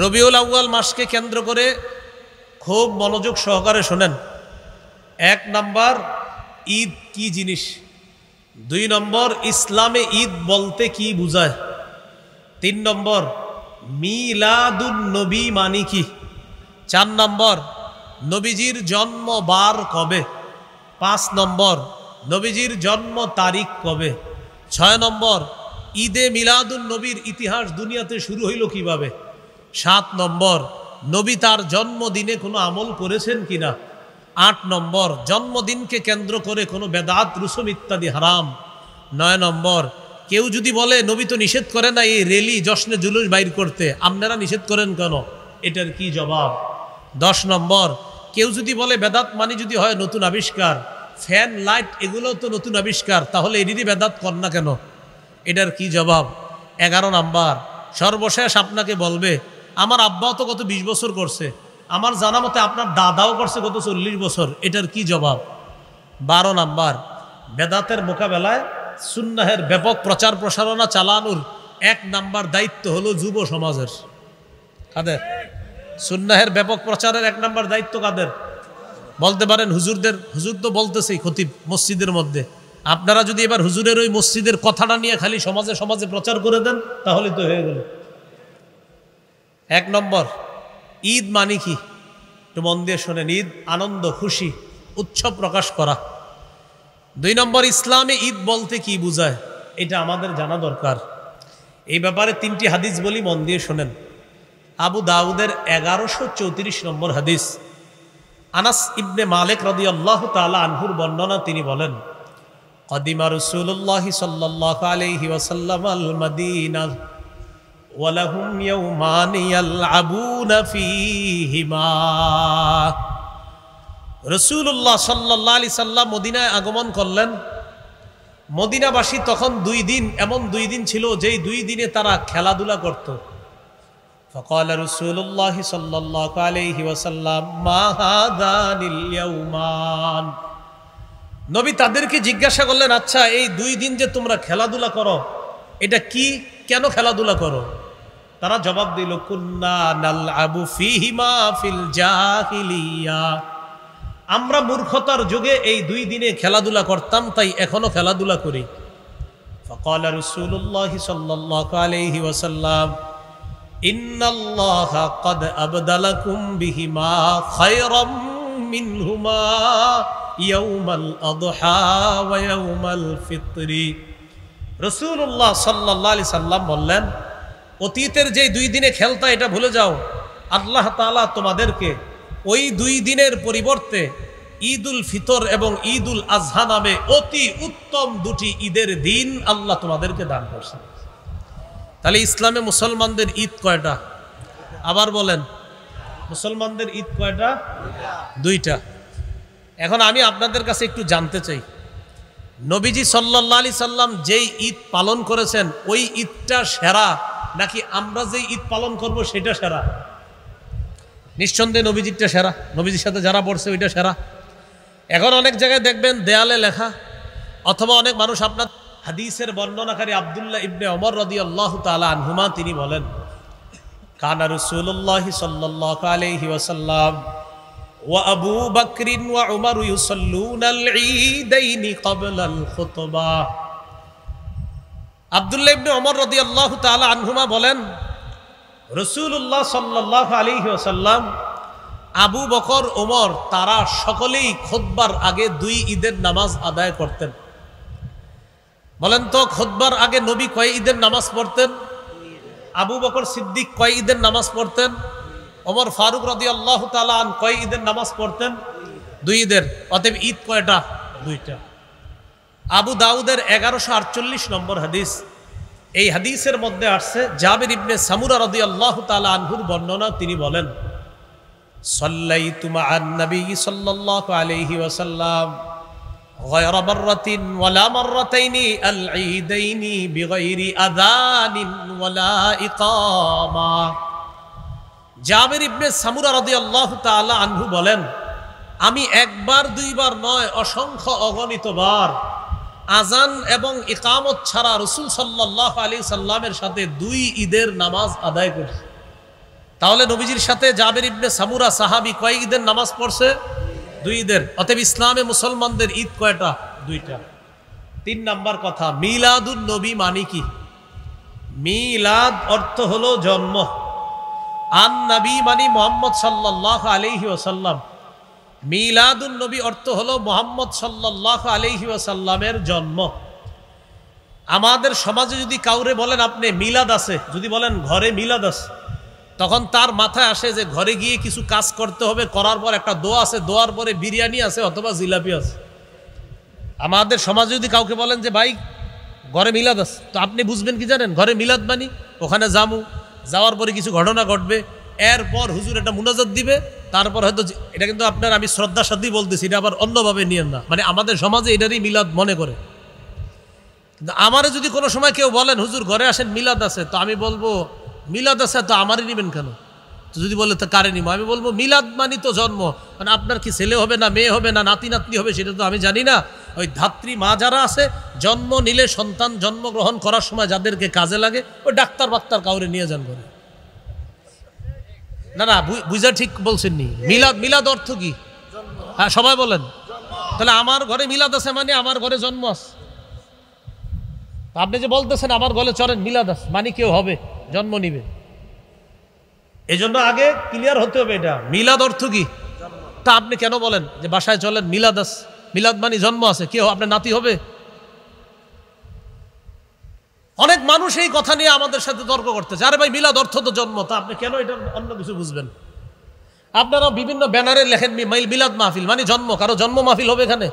রবিউল আউয়াল মাসকে কেন্দ্র করে খুব মনোযোগ সহকারে শোনেন। 1 নম্বর, ঈদ কি জিনিস। 2 নম্বর, ইসলামে ঈদ বলতে কি বোঝায়। 3 নম্বর, মিলাদুন নবী মানে কি। 4 নম্বর, নবীজির জন্ম বার কবে। 5 নম্বর, নবীজির জন্ম তারিখ কবে। 6 নম্বর, ঈদে মিলাদুন নবীর ইতিহাস দুনিয়াতে শুরু হইল কিভাবে। 7 নম্বর, নবী তার জন্মদিনে কোনো আমল করেছেন কিনা। 8 নম্বর, জন্মদিনকে কেন্দ্র করে কোনো বেদাত রুসুম ইত্যাদি হারাম। 9 নম্বর, কেউ যদি বলে নবী তো নিষেধ করে না এই রেলি জশ্নে জুলুস বাইর করতে, আপনারা নিষেধ করেন কেন, এটার কি জবাব। 10 নম্বর, কেউ যদি বলে বেদাত মানে যদি হয় নতুন আবিষ্কার, ফ্যান লাইট এগুলোও তো নতুন আবিষ্কার, তাহলে এটিরই বেদাত কর না কেন, এটার কি জবাব। 11 নম্বর, সর্বশেষ আপনাকে বলবে আমার আব্বাও তো গত 20 বছর করছে, আমার জানা মতে আপনার দাদাও করছে গত 40 বছর, এটার কি জবাব। 12 নম্বর, বেদাতের মোকাবেলায় সুন্নাহের ব্যাপক প্রচার প্রসারণা চালানোর 1 নম্বর দায়িত্ব হলো যুব সমাজের। কাদের? সুন্নাহের ব্যাপক প্রচারের 1 নম্বর দায়িত্ব কাদের? বলতে পারেন হুজুরদের। হুজুর তো বলতেছেই খতিব মসজিদের মধ্যে। আপনারা যদি এবার হুজুরের ওই মসজিদের কথাটা নিয়ে খালি সমাজে সমাজে প্রচার করে দেন তাহলে তো হয়ে গেল। 1 নম্বর, ঈদ মানে কি একটু মন দিয়ে শোনেন। ঈদ আনন্দ, খুশি, উৎসব প্রকাশ করা। 2 নম্বর, ইসলামে ঈদ বলতে কি বোঝায়, এটা আমাদের জানা দরকার। এই ব্যাপারে 3টি হাদিস বলি, মন দিয়ে শোনেন। আবু দাউদের 1134 নম্বর হাদিস, আনাস ইবনে মালিক রাদিয়াল্লাহু তাআলা আনহুর বর্ণনা, তিনি বলেন কদিমা রাসূলুল্লাহ সাল্লাল্লাহু আলাইহি ওয়াসাল্লাম আল মাদিনা ওয়া লাহুম ইয়াওমান ইয়ালআবুনা ফীহিমা। রাসূলুল্লাহ সাল্লাল্লাহু আলাইহি সাল্লাম মদিনায় আগমন করলেন। মদিনাবাসী তখন 2 দিন, এমন 2 দিন ছিল যেই 2 দিনে তারা খেলাধুলা করত। فقال رسول الله صلى الله عليه وسلم ما هذان اليومان। নবী তাদেরকে জিজ্ঞাসা করলেন, আচ্ছা এই 2 দিন যে তোমরা খেলাধুলা করো এটা কি, কেন খেলাধুলা করো। তারা জবাব দিল, কুন্না নালআবু ফীহিমা ফিল জাহিলিয়া। আমরা মূর্খতার যুগে এই 2 দিনে খেলাধুলা করতাম, তাই এখনো খেলাধুলা করি। فقال رسول الله صلى الله عليه وسلم ইন্নাল্লাহা ক্বাদ আবদালাকুম বিহিমা খায়রাম মিনহুমা ইয়াউমাল আযহা ওয়া ইয়াউমাল ফিতরি। রাসূলুল্লাহ সাল্লাল্লাহু আলাইহি সাল্লাম বললেন, অতীতের যে 2 দিনে খেলতা এটা ভুলে যাও, আল্লাহ তাআলা তোমাদেরকে ওই 2 দিনের পরিবর্তে ঈদুল ফিতর এবং ঈদুল আযহা নামে অতি উত্তম 2টি ঈদের দিন আল্লাহ তোমাদেরকে দান করেছেন। তাহলে ইসলামে মুসলমানদের ঈদ কয়টা? আবার বলেন, মুসলমানদের ঈদ কয়টা? 2টা। এখন আমি আপনাদের কাছে একটু জানতে চাই, নবীজি সাল্লাল্লাহু আলাইহি সাল্লাম যেই ঈদ পালন করেছেন ওই ঈদটা সেরা নাকি আমরা যেই ঈদ পালন করব সেটা সেরা? নিঃসন্দেহে নবীজিরটা সেরা, নবীজির সাথে যারা পড়ছে ওইটা সেরা। এখন অনেক জায়গায় দেখবেন দেয়ালে লেখা, অথবা অনেক মানুষ আপনার হাদিসের বর্ণনাকারী আব্দুল্লাহ ইবনে ওমর রাদিয়াল্লাহু তাআলা আনহুমা তিনি বলেন, কানা রাসূলুল্লাহ সাল্লাল্লাহু আলাইহি ওয়াসাল্লাম ওয়া আবু বকর ওয়া উমর ইউসাল্লুনাল ঈদাইনি ক্বাবলাল খুতবাহ। আব্দুল্লাহ ইবনে ওমর রাদিয়াল্লাহু তাআলা আনহুমা বলেন, রাসূলুল্লাহ সাল্লাল্লাহু আলাইহি ওয়াসাল্লাম, আবু বকর, ওমর তারা সকলেই খুতবার আগে 2 ঈদের নামাজ আদায় করতেন। বলেন তো খুতবার আগে নবী কয় ঈদের নামাজ পড়তেন? আবু বকর সিদ্দিক কয় ঈদের নামাজ পড়তেন? ওমর ফারুক রাদিয়াল্লাহু তাআলা আন কয় ঈদের নামাজ পড়তেন? 2 ঈদের। অতএব ঈদ কয়টা? 2টা। আবু দাউদের 1148 নম্বর হাদিস, এই হাদিসের মধ্যে আসছে জাবির ইবনে সামুরা রাদিয়াল্লাহু তাআলা আনহুর বর্ণনা, তিনি বলেন, সাল্লাইতু মা'আন নবী সাল্লাল্লাহু আলাইহি ওয়াসাল্লাম غير مرة ولا مرتين العيدين بغير أذان ولا إقامة। জাবির ইবনে সামুরা রাদিয়াল্লাহু তাআলা আনহু বলেন, আমি 1-2 বার নয় অসংখ্য অগণিত বার আজান এবং ইকামত ছাড়া রাসূল সাল্লাল্লাহু আলাইহি সাল্লামের সাথে 2 ঈদের নামাজ আদায় করেছি। তাহলে নবীজির সাথে জাবের ইবনে সামুরা সাহাবী কয় ঈদের নামাজ পড়ছে? 2 ঈদের। অতএব ইসলামে মুসলমানদের ঈদ কয়টা? 2টা। 3 নাম্বার কথা, মিলাদুন নবী মানে কি? মিলাদ অর্থ হলো জন্ম। আন নবী মানে মুহাম্মদ সাল্লাল্লাহু আলাইহি ওয়াসাল্লাম। মিলাদুন নবী অর্থ হলো মুহাম্মদ সাল্লাল্লাহু আলাইহি ওয়াসাল্লামের জন্ম। আমাদের সমাজে যদি কাউরে বলেন আপনি মিলাদ আছে, যদি বলেন ঘরে মিলাদ আছে, তখন তার মাথায় আসে যে ঘরে গিয়ে কিছু কাজ করতে হবে, করার পর একটা দোয়া আছে, দোয়ার পরে বিরিয়ানি আছে অথবা জিলাপি আছে। আমাদের সমাজে যদি কাউকে বলেন যে ভাই ঘরে মিলাদ আছে, তো আপনি বুঝবেন কি জানেন? ঘরে মিলাদ মানি ওখানে যামু, যাওয়ার পরে কিছু ঘটনা ঘটবে, এরপর হুজুর একটা মুনাজাত দিবে, তারপর হয়তো এটা কিন্তু আপনার আমি শ্রদ্ধার সাথেই বলতেছি, এটা আবার অন্যভাবে নিয়েন না, মানে আমাদের সমাজে এটারই মিলাদ মনে করে। কিন্তু আমারে যদি কোনো সময় কেউ বলেন হুজুর ঘরে আসেন মিলাদ আছে, তো আমি বলবো মিলাদ আছে তো আমারই নেবেন কেন? তো যদি বলে তো কারে নিব, আমি বলবো মিলাদ মানি তো জন্ম, মানে আপনার কি ছেলে হবে না মেয়ে হবে না নাতি নাতনি হবে সেটা তো আমি জানি না। ওই ধাত্রী মা যারা আছে, জন্ম নিলে সন্তান জন্মগ্রহণ করার সময় যাদেরকে কাজে লাগে, ওই ডাক্তার বাক্তার কাউরে নিয়ে যান ঘরে। না না, বুঝা ঠিক বলছেননি। মিলাদ, মিলাদ অর্থ কি? হ্যাঁ সবাই বলেন। তাহলে আমার ঘরে মিলাদ আছে মানে আমার ঘরে জন্ম আছে। আপনি যে বলতেছেন আমার ঘরে চলেন মিলাদ আছে মানে কেউ হবে, জন্ম নিবে। এই জন্য আগে ক্লিয়ার হতে হবে এটা মিলাদ অর্থ কি। তা আপনি কেন বলেন যে বাসায় চলেন মিলাদ আছে, মিলাদ মানে জন্ম আছে, কেউ আপনার নাতি হবে? অনেক মানুষ এই কথা নিয়ে আমাদের সাথে তর্ক করতেছে, আরে ভাই মিলাদ অর্থ তো জন্ম, তা আপনি কেন এটা অন্য কিছু বুঝবেন? আপনারা বিভিন্ন ব্যানারে লেখেন মিলাদ মাহফিল মানে জন্ম, কারো জন্ম মাহফিল হবে এখানে?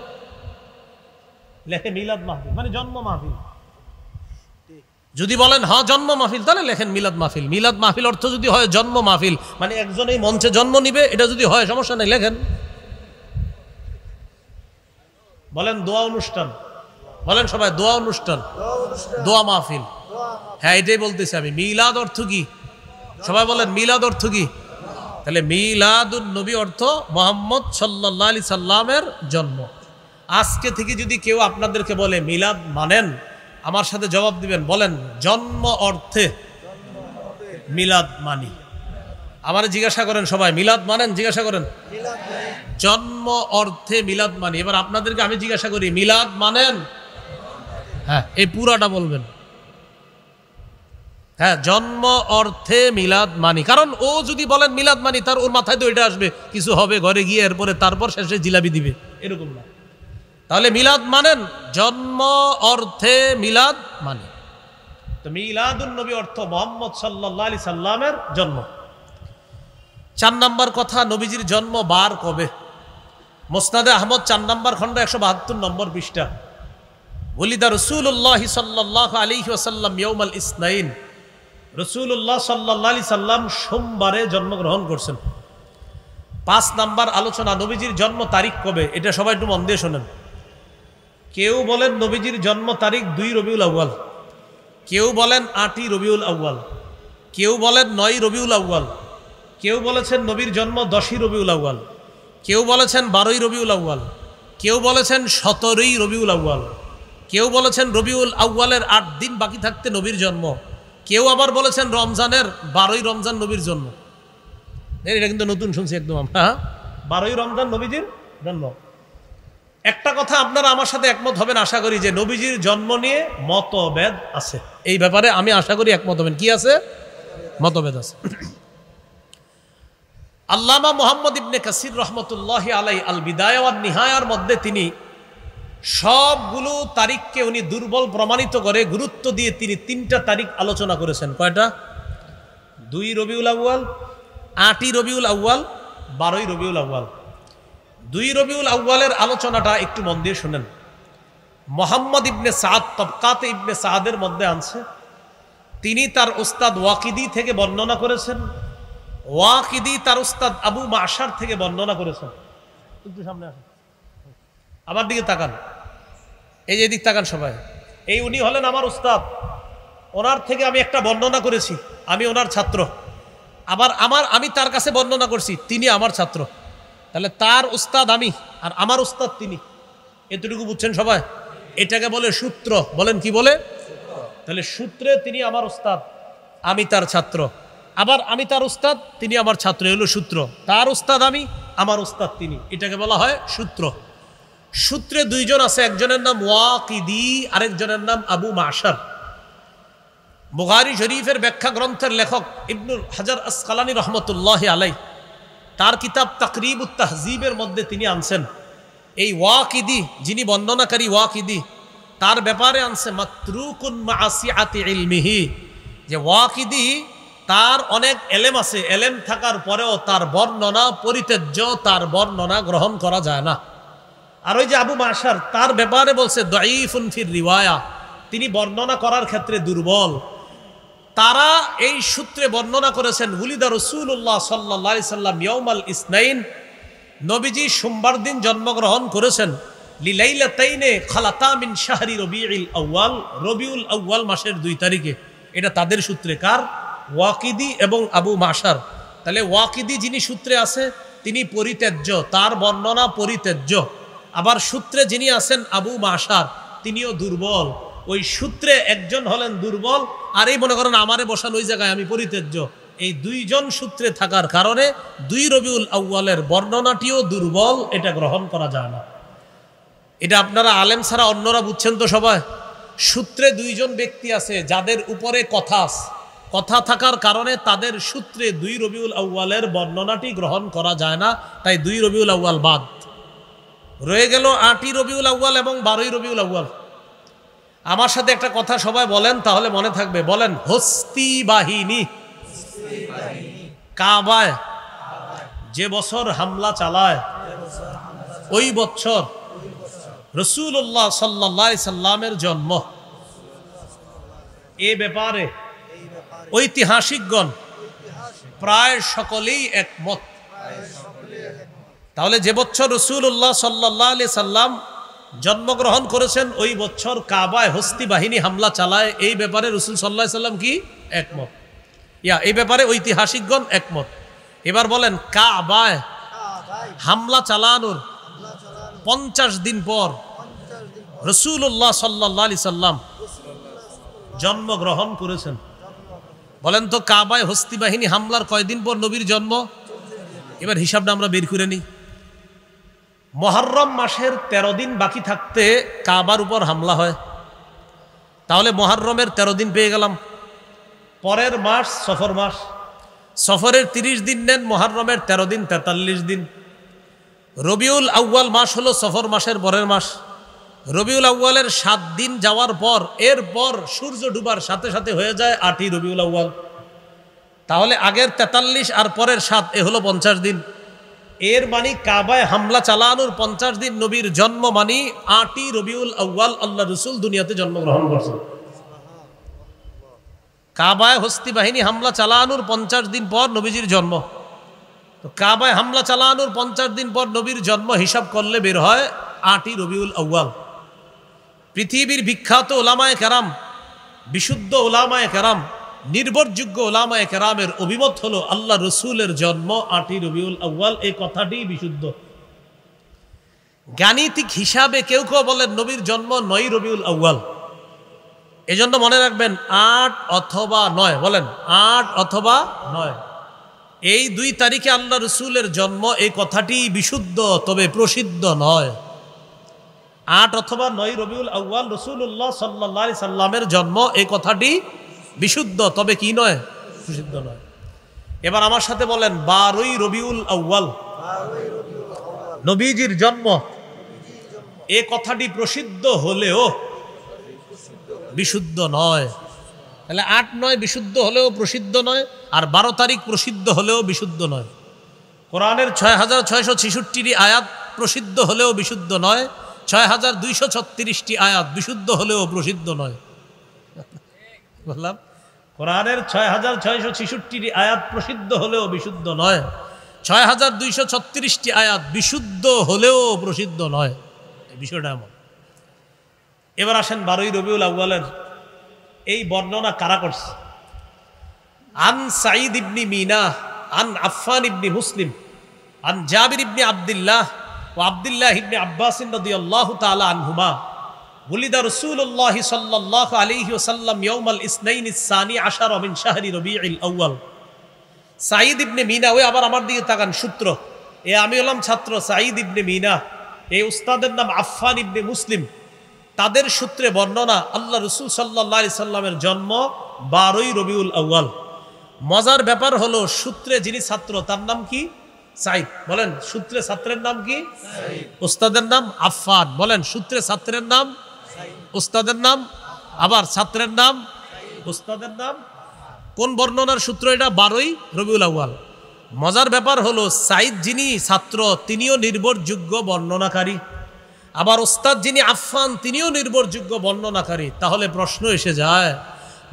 লেখে মিলাদ মাহফিল মানে জন্ম মাহফিল। যদি বলেন হ্যাঁ জন্ম মাহফিল, তাহলে লেখেন মিলাদ মাহফিল। মিলাদ মাহফিল অর্থ যদি হয় জন্ম মাহফিল, মানে একজন এই মঞ্চে জন্ম নিবে, এটা যদি হয় সমস্যা নেই, লেখেন। বলেন দোয়া অনুষ্ঠান, বলেন সবাই দোয়া অনুষ্ঠান, দোয়া মাহফিল। হ্যাঁ এটাই বলতেছি আমি। মিলাদ অর্থ কি? সবাই বলেন মিলাদ অর্থ কি? তাহলে মিলাদুন নবী অর্থ মুহাম্মদ সাল্লাল্লাহু আলাইহি সাল্লামের জন্ম। আজকে থেকে যদি কেউ আপনাদেরকে বলে মিলাদ মানেন, আমার সাথে জবাব দিবেন, বলেন জন্ম অর্থে মিলাদ মানি। আমারে জিজ্ঞাসা করেন সবাই মিলাদ মানেন? জিজ্ঞাসা করেন জন্ম অর্থে মিলাদ মানি। এবার আপনাদেরকে আমি জিজ্ঞাসা করি মিলাদ মানেন? হ্যাঁ এই পুরাটা বলবেন। হ্যাঁ জন্ম অর্থে মিলাদ মানি। কারণ ও যদি বলেন মিলাদ মানি, তার ওর মাথায় তো এটা আসবে কিছু হবে ঘরে গিয়ে, এরপরে তারপর শেষে জিলাপি দিবে, এরকম না। তাহলে মিলাদ মানেন জন্ম অর্থে মিলাদ মানে। তো মিলাদুন নবী অর্থ মুহাম্মদ সাল্লাল্লাহু আলাইহি সাল্লামের জন্ম। 4 নাম্বার কথা, নবীজির জন্ম বার কবে? মুসনাদে আহমদ 4 নাম্বার খণ্ড 172 নম্বর পৃষ্ঠা। ওলিদা রাসূলুল্লাহ সাল্লাল্লাহু আলাইহি ওয়াসাল্লাম ইয়াউমাল ইসনাইন। রাসূলুল্লাহ সাল্লাল্লাহু আলাইহি সাল্লাম সোমবারে জন্মগ্রহণ করছেন। 5 নাম্বার আলোচনা, নবীজির জন্ম তারিখ কবে? এটা সবাই একটু মন দিয়ে শোনেন। কেউ বলেন নবীজির জন্ম তারিখ 2 রবিউল আউয়াল, কেউ বলেন 8ই রবিউল আউয়াল, কেউ বলেন 9ই রবিউল আউয়াল, কেউ বলেছেন নবীর জন্ম 10ই রবিউল আউয়াল, কেউ বলেছেন 12ই রবিউল আউয়াল, কেউ বলেছেন 17ই রবিউল আউয়াল, কেউ বলেছেন রবিউল আউয়ালের 8 দিন বাকি থাকতে নবীর জন্ম, কেউ আবার বলেছেন রমজানের 12ই রমজান নবীর জন্ম। এটা কিন্তু নতুন শুনছি একদম আমরা। 12ই রমজান নবীজির জন্ম। একটা কথা আপনারা আমার সাথে একমত হবেন আশা করি, যে নবীজির জন্ম নিয়ে মতভেদ আছে। এই ব্যাপারে আমি আশা করি একমত হবেন। কি আছে? মতভেদ আছে। আল্লামা মুহাম্মদ ইবনে কাসির রহমতুল্লাহি আলাই আল বিদায়া ওয়ান নিহায়ার মধ্যে তিনি সবগুলো তারিখকে উনি দুর্বল প্রমাণিত করে গুরুত্ব দিয়ে তিনি 3টা তারিখ আলোচনা করেছেন। কয়টা? 2 রবিউল আউয়াল, 8ই রবিউল আউয়াল, 12ই রবিউল আউয়াল। 2 রবিউল আউয়ালের আলোচনাটা একটু মন দিয়ে শুনেন। মুহাম্মদ ইবনে সাদ তবকাতে ইবনে সাদের মধ্যে আনছে, তিনি তার উস্তাদ ওয়াকিদি থেকে বর্ণনা করেছেন, ওয়াকিদি তার উস্তাদ আবু মাশার থেকে বর্ণনা করেছেন। একটু সামনে আসেন, আমার দিকে তাকান, এই যে দিক তাকান সবাই। এই উনি হলেন আমার উস্তাদ, ওনার থেকে আমি একটা বর্ণনা করেছি, আমি ওনার ছাত্র। আবার আমি তার কাছে বর্ণনা করছি, তিনি আমার ছাত্র। তাহলে তার উস্তাদ আমি আর আমার উস্তাদ তিনি, এতটুকু বুঝছেন সবাই? এটাকে বলে সূত্র। বলেন কি বলে? তাহলে সূত্রে তিনি আমার উস্তাদ, আমি তার ছাত্র। আবার আমি তার উস্তাদ, তিনি আমার ছাত্র, হলো সূত্র। তার উস্তাদ আমি, আমার উস্তাদ তিনি, এটাকে বলা হয় সূত্র। সূত্রে দুইজন আছে, একজনের নাম ওয়াকিদি, আরেকজনের নাম আবু মাশার। বুখারী শরীফের ব্যাখ্যা গ্রন্থের লেখক ইবনুল হাজার আসকালানী রহমতুল্লাহ আলাই তার কিতাব তাকরিবুত তাহজিবের মধ্যে তিনি আনছেন এই ওয়াকিদি, যিনি বর্ণনাকারী ওয়াকিদি, তার ব্যাপারে আনছে মাতরুকুন মাআসিআতি ইলমিহি, যে ওয়াকিদি তার অনেক এলেম আছে, এলেম থাকার পরেও তার বর্ণনা পরিত্যাজ্য, তার বর্ণনা গ্রহণ করা যায় না। আর ওই যে আবু মাশার, তার ব্যাপারে বলছে দাঈফুন ফির রিওয়ায়া, তিনি বর্ণনা করার ক্ষেত্রে দুর্বল। তারা এই সূত্রে বর্ণনা করেছেন উলিদা রাসূলুল্লাহ সাল্লাল্লাহু আলাইহি সাল্লাম ইয়াউমাল ইসনাইন, নবীজি সোমবার দিন জন্মগ্রহণ করেছেন। লিলাইলাতাইনে খালাতা মিন শাহরি রবিউল আউয়াল, রবিউল আউয়াল মাসের 2 তারিখে। এটা তাদের সূত্রে, কার? ওয়াকিদি এবং আবু মাশার। তাহলে ওয়াকিদি যিনি সূত্রে আছে তিনি পরিত্যাজ্য, তার বর্ণনা পরিত্যাজ্য। আবার সূত্রে যিনি আছেন আবু মাশার, তিনিও দুর্বল। ওই সূত্রে একজন হলেন দুর্বল, আর এই মনে করেন আমারে বসান ওই জায়গায় আমি পরিত্যাজ্য। এই দুইজন সূত্রে থাকার কারণে 2 রবিউল আউয়ালের বর্ণনাটিও দুর্বল, এটা গ্রহণ করা যায় না। এটা আপনারা আলেম ছাড়া অন্যরা বুঝছেন তো সবাই। সূত্রে 2জন ব্যক্তি আছে যাদের উপরে কথা থাকার কারণে তাদের সূত্রে 2 রবিউল আউয়ালের বর্ণনাটি গ্রহণ করা যায় না, তাই 2 রবিউল আউয়াল বাদ রয়ে গেল। 8ই রবিউল আউয়াল এবং 12ই রবিউল আউয়াল। আমার সাথে একটা কথা সবাই বলেন, তাহলে মনে থাকবে। বলেন, হস্তি বাহিনী কাবায় যে বছর হামলা চালায়, ওই বছর রাসূলুল্লাহ সাল্লাল্লাহু আলাইহি সাল্লামের জন্ম। এ ব্যাপারে ঐতিহাসিকগণ প্রায় সকলেই একমত। তাহলে যে বছর রাসূলুল্লাহ সাল্লাল্লাহু আলাইহি সাল্লাম জন্মগ্রহণ করেছেন, ওই বছর কাবায় হস্তি বাহিনী হামলা চালায়, এই ব্যাপারে রাসূল সাল্লাল্লাহু আলাইহি সাল্লাম কি একমত? এই ব্যাপারে ঐতিহাসিকগণ একমত। এবার বলেন, কাবায় হামলা চালানোর 50 দিন পর রাসূলুল্লাহ সাল্লাল্লাহু আলাইহি সাল্লাম জন্মগ্রহণ করেছেন। বলেন তো, কাবায় হস্তি বাহিনী হামলার কয়দিন পর নবীর জন্ম? এবার হিসাবটা আমরা বের করে নিই। মুহররম মাসের 13 দিন বাকি থাকতে কাবার উপর হামলা হয়। তাহলে মুহররমের 13 দিন পেয়ে গেলাম। পরের মাস সফর মাস, সফরের 30 দিন নেন, মুহররমের 13 দিন 43 দিন। রবিউল আউয়াল মাস হলো সফর মাসের পরের মাস। রবিউল আউয়ালের 7 দিন যাওয়ার পর, এরপর সূর্য ডুবার সাথে সাথে হয়ে যায় 8ই রবিউল আউয়াল। তাহলে আগের 43 আর পরের 7, এ হলো 50 দিন। এর মানে কাবায় হামলা চালানোর 50 দিন নবীর জন্ম, মানে 8ই রবিউল আউয়াল আল্লাহ রাসূল দুনিয়াতে জন্মগ্রহণ করছেন। কাবায় হস্তি বাহিনী হামলা চালানোর 50 দিন পর নবীজির জন্ম। তো কাবায় হামলা চালানোর 50 দিন পর নবীর জন্ম হিসাব করলে বের হয় 8ই রবিউল আউয়াল। পৃথিবীর বিখ্যাত ওলামায়ে কেরাম, বিশুদ্ধ ওলামায়ে কেরাম, নির্ভরযোগ্য ওলামায়ে কেরামের অভিমত হলো আল্লাহ রসুলের জন্ম 8ই রবিউল আউয়াল। এই কথাটি বিশুদ্ধ। গাণিতিক হিসাবে কেউ কেউ বলেন নবীর জন্ম 9ই রবিউল আউয়াল। এজন্য মনে রাখবেন 8 অথবা 9। বলেন 8 অথবা 9, এই 2 তারিখে আল্লাহ রসুলের জন্ম। এই কথাটি বিশুদ্ধ, তবে প্রসিদ্ধ নয়। 8 অথবা 9 রবিউল আউয়াল রাসূলুল্লাহ সাল্লাল্লাহু আলাইহি সাল্লামের জন্ম, এই কথাটি বিশুদ্ধ, তবে কি নয়? প্রসিদ্ধ নয়। এবার আমার সাথে বলেন 12ই রবিউল আউয়াল নবীজির জন্ম। এই কথাটি প্রসিদ্ধ হলেও বিশুদ্ধ নয়। তাহলে 8, 9 বিশুদ্ধ হলেও প্রসিদ্ধ নয়, আর 12 তারিখ প্রসিদ্ধ হলেও বিশুদ্ধ নয়। কোরআনের 6666টি আয়াত প্রসিদ্ধ হলেও বিশুদ্ধ নয়, 6236টি আয়াত বিশুদ্ধ হলেও প্রসিদ্ধ নয়। বললাম, কোরআনের 6666টি আয়াত প্রসিদ্ধ হলেও বিশুদ্ধ নয়, 6236টি আয়াত বিশুদ্ধ হলেও প্রসিদ্ধ নয়। এই বিষয়টা এমন। এবার আসেন 12ই রবিউল আউয়ালের এই বর্ণনা কারা করছে? আন সাঈদ ইবনে মিনা আন আফফান ইবনে মুসলিম আন জাবির ইবনে আব্দুল্লাহ ওয়া আব্দুল্লাহ ইবনে আব্বাস রাদিয়াল্লাহু তাআলা আনহুমা ওলিদা রাসূলুল্লাহ সাল্লাল্লাহু আলাইহি ওয়াসাল্লাম ইয়াউমাল ইসনাইন আশ-শানি আশারা মিন শাহরি রবিউল আউয়াল। সাঈদ ইবনে মিনা, ওই আবার আমার দিকে তাকান, সূত্র আমি হলাম ছাত্র সাঈদ ইবনে মিনা, এই উস্তাদের নাম আফফান ইবনে মুসলিম। তাদের সূত্রে বর্ণনা আল্লাহ রসুল সাল্লাল্লাহু আলাইহি সাল্লামের জন্ম 12ই রবিউল আউয়াল। মজার ব্যাপার হলো সূত্রে যিনি ছাত্র তার নাম কি? সাঈদ। বলেন সূত্রে ছাত্রের নাম কি? উস্তাদের নাম আফফান। বলেন সূত্রে ছাত্রের নাম, উস্তাদের নাম, আবার ছাত্রের নাম, উস্তাদের নাম। কোন বর্ণনার সূত্র এটা? 12ই রবিউল আউয়াল। মজার ব্যাপার হলো সাঈদ যিনি ছাত্র তিনিও নির্ভরযোগ্য বর্ণনাকারী, আবার ওস্তাদ যিনি আফফান তিনিও নির্ভরযোগ্য বর্ণনাকারী। তাহলে প্রশ্ন এসে যায়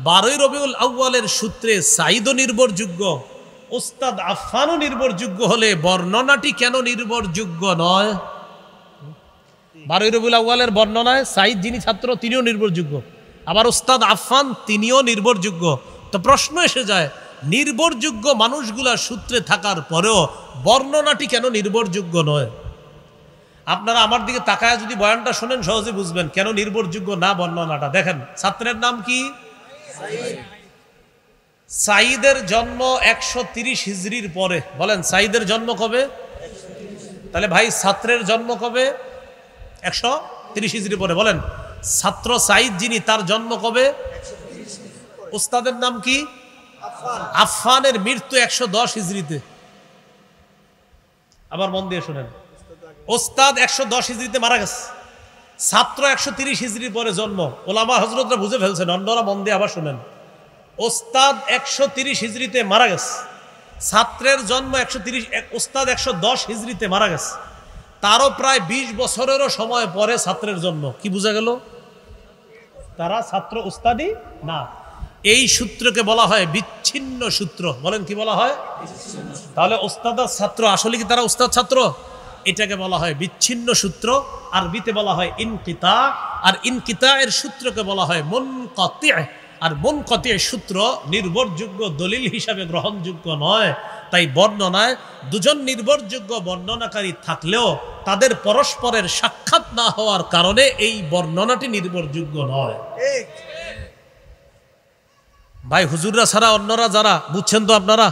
12ই রবিউল আউয়ালের সূত্রে সাঈদও নির্ভরযোগ্য, ওস্তাদ আফফানও নির্ভরযোগ্য হলে বর্ণনাটি কেন নির্ভরযোগ্য নয়? 12ই রবিউল আউয়ালের বর্ণনায় সাঈদ যিনি ছাত্র তিনিও নির্ভরযোগ্য, আবার ওস্তাদ আফফান তিনিও নির্ভরযোগ্য। তো প্রশ্ন এসে যায় নির্ভরযোগ্য মানুষগুলা সূত্রে থাকার পরেও বর্ণনাটি কেন নির্ভরযোগ্য নয়? আপনারা আমার দিকে তাকায় যদি বয়ানটা শোনেন সহজে বুঝবেন কেন নির্ভরযোগ্য না বর্ণনাটা। দেখেন ছাত্রের নাম কি? সাঈদের জন্ম 130 হিজরির পরে। বলেন সাঈদের জন্ম কবে? তাহলে ভাই ছাত্রের জন্ম কবে? 130 হিজরি পরে। বলেন ছাত্র সাঈদ যিনি তার জন্ম কবে? উস্তাদের নাম কি? আফফানের মৃত্যু 110 হিজরিতে। আবার মন দিয়ে শুনেন, ওস্তাদ 110 হিজরিতে মারা গেছে, ছাত্র 130 হিজরির পরে জন্ম। ওলামা হযরতরা বুঝে ফেলছেন, অন্যরা মন দিয়ে আবার শুনেন। ওস্তাদ 130 হিজরিতে মারা গেছে, ছাত্রের জন্ম 130, ওস্তাদ 110 হিজরিতে মারা গেছে, তারও প্রায় 20 বছরেরও সময় পরে ছাত্রের জন্ম। কি বোঝা গেল? তারা ছাত্র উস্তাদি না। এই সূত্রকে বলা হয় বিচ্ছিন্ন সূত্র। বলেন কি বলা হয়? তাহলে ওস্তাদ আর ছাত্র আসলে কি তারা উস্তাদ ছাত্র? এটাকে বলা হয় বিচ্ছিন্ন সূত্র, আরবিতে বলা হয় ইনকিতা, আর ইনকিতা এর সূত্রকে বলা হয় মুনকাতি। আর মুনকাতি সূত্র নির্ভরযোগ্য দলিল হিসাবে গ্রহণযোগ্য নয়। তাই বর্ণনায় দুজন নির্ভরযোগ্য বর্ণনাকারী থাকলেও তাদের পরস্পরের সাক্ষাৎ না হওয়ার কারণে এই বর্ণনাটি নির্ভরযোগ্য নয়। ভাই হুজুররা ছাড়া অন্যরা যারা বুঝছেন তো আপনারা?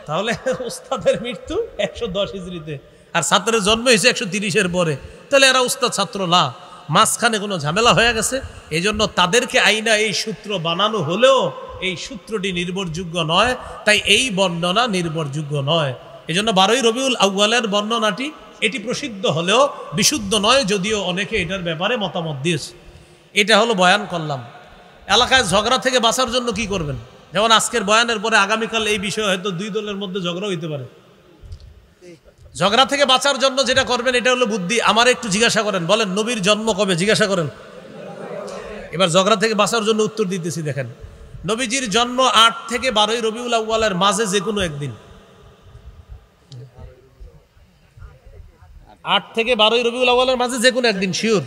তাহলে ওস্তাদের মৃত্যু 110 হিজরিতে আর ছাত্রের জন্ম হয়েছে 130-এর পরে, তাহলে এরা উস্তাদ ছাত্র না। মাঝখানে কোনো ঝামেলা হয়ে গেছে, এই জন্য তাদেরকে আইনা এই সূত্র বানানো হলেও এই সূত্রটি নির্ভরযোগ্য নয়, তাই এই বর্ণনা নির্ভরযোগ্য নয়। এই জন্য 12ই রবিউল আউয়ালের বর্ণনাটি এটি প্রসিদ্ধ হলেও বিশুদ্ধ নয়, যদিও অনেকে এটার ব্যাপারে মতামত দিয়েছে। এটা হলো বয়ান করলাম। এলাকায় ঝগড়া থেকে বাঁচার জন্য কি করবেন? যেমন আজকের বয়ানের পরে আগামীকাল এই বিষয়ে হয়তো দুই দলের মধ্যে ঝগড়া হইতে পারে। ঝগড়া থেকে বাঁচার জন্য যেটা করবেন এটা হলো বুদ্ধি। আমার একটু জিজ্ঞাসা করেন, বলেন নবীর জন্ম কবে? জিজ্ঞাসা করেন। এবার ঝগড়া থেকে বাঁচার জন্য উত্তর দিতেছি। দেখেন নবীজির জন্ম 8 থেকে 12ই রবিউল আউয়ালের মাঝে যে কোনো একদিন। 8 থেকে 12ই রবিউল আউয়ালের মাঝে যে কোনো একদিন, শিওর?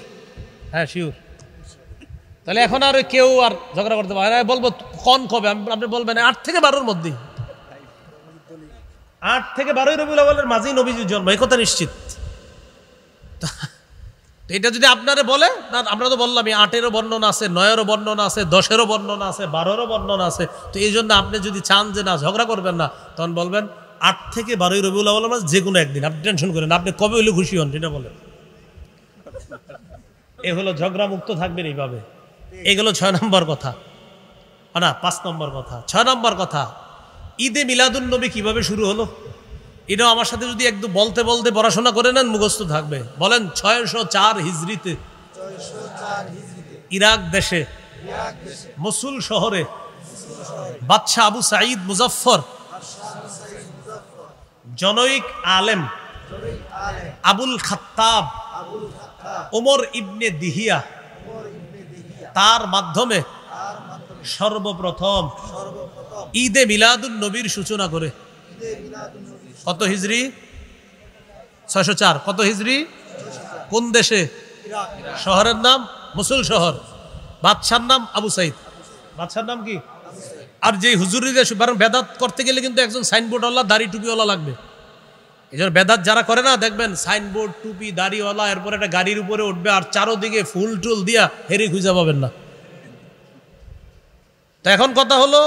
হ্যাঁ শিওর। তাহলে এখন আর কেউ আর ঝগড়া করতে পারে না। বলবো কোন কবে, আপনি বলবেন 8 থেকে 12-র মধ্যে। 8 থেকে 12ই রবিউল আউয়ালের মাঝেই নবীজির জন্ম, এই কথা নিশ্চিত। এটা যদি আপনারে বলে, আমরা তো বললাম 8-এরও বর্ণনা আছে, 9-এরও বর্ণনা আছে, 10-এরও বর্ণনা আছে, 12-এরও বর্ণনা আছে। তো এই জন্য আপনি যদি চান যে না ঝগড়া করবেন না, তখন বলবেন 8 থেকে 12ই রবিউল আউয়ালের মাঝে যে কোনো একদিন। আপনি টেনশন করেন, আপনি কবে হলে খুশি হন সেটা বলেন। এ হলো ঝগড়া মুক্ত থাকবেন এইভাবে। এগুলো 6 নম্বর কথা, না 5 নম্বর কথা। 6 নম্বর কথা, ঈদে মিলাদুন নবী কিভাবে শুরু হলো? এটাও আমার সাথে যদি একদম বলতে বলতে পড়াশোনা করে নেন মুখস্থ থাকবে। বলেন 604 হিজরিতে ইরাক দেশে মসুল শহরে বাদশাহ আবু সাঈদ মুজাফফর, জনৈক আলেম আবুল খাত্তাব ওমর ইবনে দিহিয়া, তার মাধ্যমে সর্বপ্রথম ঈদে মিলাদুন নবীর সূচনা করে। কত হিজরি? 604। কত হিজরি? কোন দেশে? শহরের নাম মসুল শহর, বাদশার নাম আবু সাঈদ। বাদশার নাম কি? আর যে হুজুরিরা বেদাত করতে গেলে কিন্তু একজন সাইনবোর্ডওয়ালা দাড়ি টুপিওয়ালা লাগবে। এই জন্য বেদাত যারা করে না দেখবেন সাইনবোর্ড টুপি দাড়িওয়ালা, এরপর একটা গাড়ির উপরে উঠবে আর চারোদিকে ফুল টুল দিয়া হেরি খুঁজে পাবেন না। তো এখন কথা হলো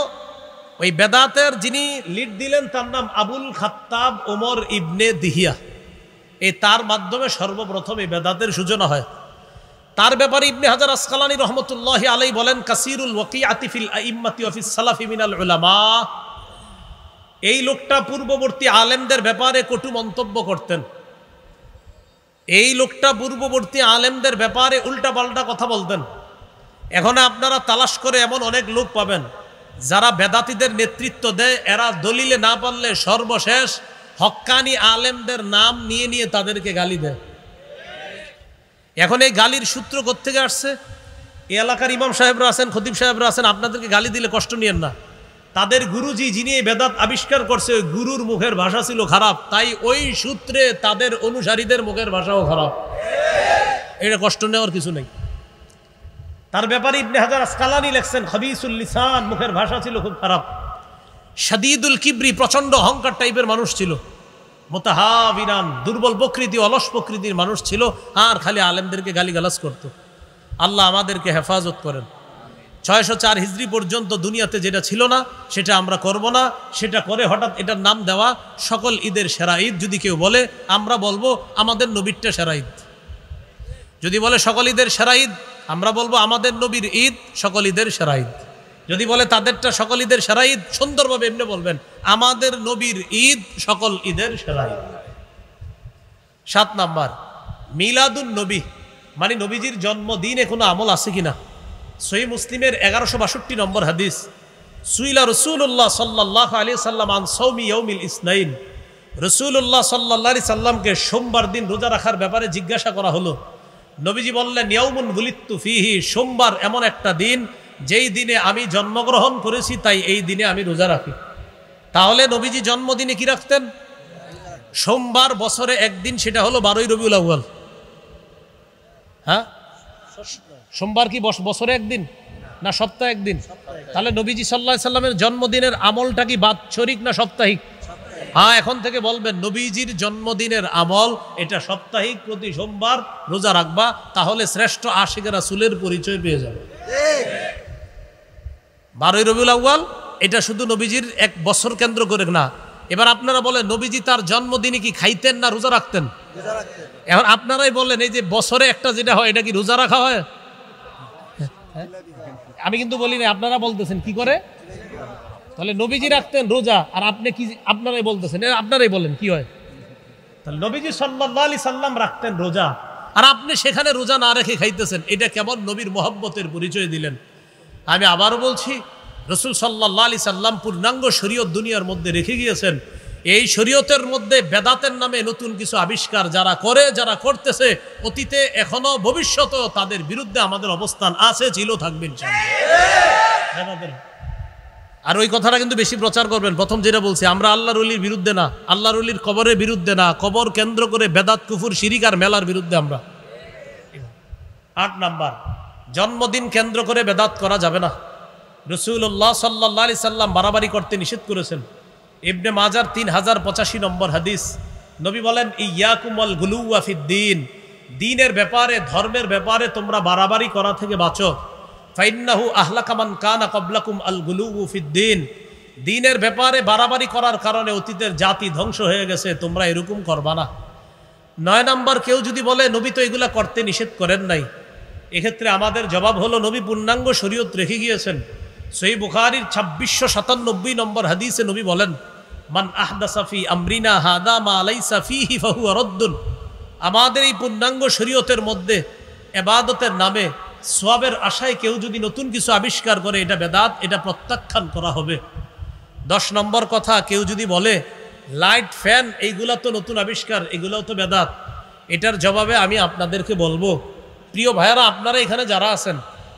ওই বেদাতের যিনি লিড দিলেন তার নাম আবুল খাত্তাব ওমর ইবনে দিহিয়া। এই তার মাধ্যমে সর্বপ্রথম এই বেদাতের সূচনা হয়। তার ব্যাপারে ইবনে হাজার আসকালানী রহমতুল্লাহি আলাইহি বলেন, কাসিরুল ওয়াকিআতি ফিল আইম্মাতি ওয়া ফিস সালাফি মিনাল উলামা। এই লোকটা পূর্ববর্তী আলেমদের ব্যাপারে কটু মন্তব্য করতেন। এই লোকটা পূর্ববর্তী আলেমদের ব্যাপারে উল্টাপাল্টা কথা বলতেন। এখন আপনারা তালাশ করে এমন অনেক লোক পাবেন যারা বেদাতীদের নেতৃত্ব দেয়, এরা দলিলে না পারলে সর্বশেষ হক্কানি আলেমদের নাম নিয়ে নিয়ে তাদেরকে গালি দেয়। এখন এই গালির সূত্র কোত্থেকে আসছে? এই এলাকার ইমাম সাহেবরা আছেন, খতিব সাহেবরা আছেন, আপনাদেরকে গালি দিলে কষ্ট নিয়েন না। তাদের গুরুজি যিনি এই বেদাত আবিষ্কার করছে, ওই গুরুর মুখের ভাষা ছিল খারাপ, তাই ওই সূত্রে তাদের অনুসারীদের মুখের ভাষাও খারাপ। এটা কষ্ট নেওয়ার কিছু নেই। তার ব্যাপারে ইবনে হাজার আসকালানী লেখছেন, খবিসুল লিসান, মুখের ভাষা ছিল খুব খারাপ। শাদীদুল কিবরি, প্রচন্ড অহংকার টাইপের মানুষ ছিল। মুতাহাবিরান, দুর্বল প্রকৃতি, অলস প্রকৃতির মানুষ ছিল, আর খালি আলেমদেরকে গালিগালাজ করত। আল্লাহ আমাদেরকে হেফাজত করেন। 604 হিজরি পর্যন্ত দুনিয়াতে যেটা ছিল না সেটা আমরা করব না। সেটা করে হঠাৎ এটার নাম দেওয়া সকল ঈদের সেরা ঈদ। যদি কেউ বলে, আমরা বলবো আমাদের নবীরটা সেরা ঈদ। যদি বলে সকল ঈদের সেরা ঈদ, আমরা বলবো আমাদের নবীর ঈদ সকল ঈদের সেরা ঈদ। যদি বলে তাদেরটা সকল ঈদের সেরা ঈদ, সুন্দরভাবে এমনি বলবেন আমাদের নবীর ঈদ সকল ঈদের সেরা ঈদ। 7 নাম্বার, মিলাদুন নবী, মানে নবীজির জন্মদিনে কোনো আমল আছে কিনা। সহিহ মুসলিমের 1162 নম্বর হাদিস, সুইলা রাসূলুল্লাহ সাল্লাল্লাহু আলাইহি সাল্লাম আন সাওমি ইয়াউমিল ইসনাইন। রাসূলুল্লাহ সাল্লাল্লাহু আলাইহি সাল্লামকে সোমবার দিন রোজা রাখার ব্যাপারে জিজ্ঞাসা করা হলো। নবীজি বললেন, ইয়াউমুন বুলিত্তু ফিহি, সোমবার এমন একটা দিন যেই দিনে আমি জন্মগ্রহণ করেছি, তাই এই দিনে আমি রোজা রাখি। তাহলে নবীজি জন্মদিনে কি রাখতেন? সোমবার, বছরে একদিন, সেটা হলো 12ই রবিউল আউয়াল। হ্যাঁ, সোমবার কি বছরে একদিন না সপ্তাহে একদিন? তাহলে নবীজি সাল্লাল্লাহু আলাইহি সাল্লামের জন্মদিনের আমলটা কি বাৎসরিক না সাপ্তাহিক? হ্যাঁ, এখন থেকে বলবেন নবীজির জন্মদিনের আমল এটা সাপ্তাহিক, প্রতি সোমবার রোজা রাখবা, তাহলে শ্রেষ্ঠ আশিক রাসূলের পরিচয় পেয়ে যাবে। 12ই রবিউল আউয়াল এটা শুধু নবীজির এক বছর কেন্দ্র করে না। এবার আপনারা বলেন, নবীজি তার জন্মদিনে কি খাইতেন না রোজা রাখতেন? এখন আপনারাই বলেন, এই যে বছরে একটা যেটা হয় এটা কি রোজা রাখা হয়? আমি কিন্তু বলি না, আপনারা বলতেছেন কি করে। তাহলে নবীজি রাখতেন রোজা, আর আপনি কি আপনারাই বলতেছেন, আপনারাই বলেন কি হয়। তাহলে নবীজি সাল্লাল্লাহু আলাইহি সাল্লাম রাখতেন রোজা, আর আপনি সেখানে রোজা না রেখে খাইতেছেন, এটা কেমন নবীর মহব্বতের পরিচয় দিলেন। আমি আবারও বলছি, রাসূল সাল্লাল্লাহু আলাইহি সাল্লাম পূর্ণাঙ্গ শরীয়ত দুনিয়ার মধ্যে রেখে গিয়েছেন। এই শরীয়তের মধ্যে বেদাতের নামে নতুন কিছু আবিষ্কার যারা করে, যারা করতেছে, অতীতে এখনো ভবিষ্যতেও তাদের বিরুদ্ধে আমাদের অবস্থান আছে, ছিল, থাকবে ইনশাআল্লাহ। আর ওই কথাটা কিন্তু বেশি প্রচার করবেন। প্রথম যেটা বলছি, আমরা আল্লাহর ওলির বিরুদ্ধে না, আল্লাহর ওলির কবরের বিরুদ্ধে না, কবর কেন্দ্র করে বেদাত, কুফর, শিরিক আর মেলার বিরুদ্ধে আমরা। 8 নাম্বার, জন্মদিন কেন্দ্র করে বেদাত করা যাবে না। রাসূলুল্লাহ সাল্লাল্লাহু আলাইহি সাল্লাম বাড়াবাড়ি করতে নিষেধ করেছেন। ইবনে মাজার 3085 নম্বর হাদিস, নবী বলেন, ইয়াকুমুল গুলুওয়া ফিদ্দিন, দ্বীনের ব্যাপারে, ধর্মের ব্যাপারে তোমরা বাড়াবাড়ি করা থেকে বাঁচো। ফাইন্নাহু আহলাকা মান কানা ক্বাবলাকুম আল গুলুউ ফিদ্দিন, দ্বীনের ব্যাপারে বাড়াবাড়ি করার কারণে অতীতের জাতি ধ্বংস হয়ে গেছে, তোমরা এরকম করবা না। 9 নাম্বার, কেউ যদি বলে নবী তো এগুলা করতে নিষেধ করেন নাই, এক্ষেত্রে আমাদের জবাব হলো, নবী পূর্ণাঙ্গ শরীয়ত রেখে গিয়েছেন। সহিহ বুখারীর 2697 নম্বর হাদিসে নবী বলেন, মান আহদাসা ফি আমরিনা হাদা মা লাইসা ফিহি ফাহুয়া রাদ্দুন, আমাদের এই পূর্ণাঙ্গ শরীয়তের মধ্যে ইবাদতের নামে সওয়াবের আশায় কেউ যদি নতুন কিছু আবিষ্কার করে, এটা বেদাত, এটা প্রত্যাখ্যান করা হবে। 10 নম্বর কথা, কেউ যদি বলে লাইট, ফ্যান এইগুলা তো নতুন আবিষ্কার, এগুলাও তো বেদাত, এটার জবাবে আমি আপনাদেরকে বলবো, প্রিয় ভাইয়ারা, আপনারা এখানে যারা আছেন,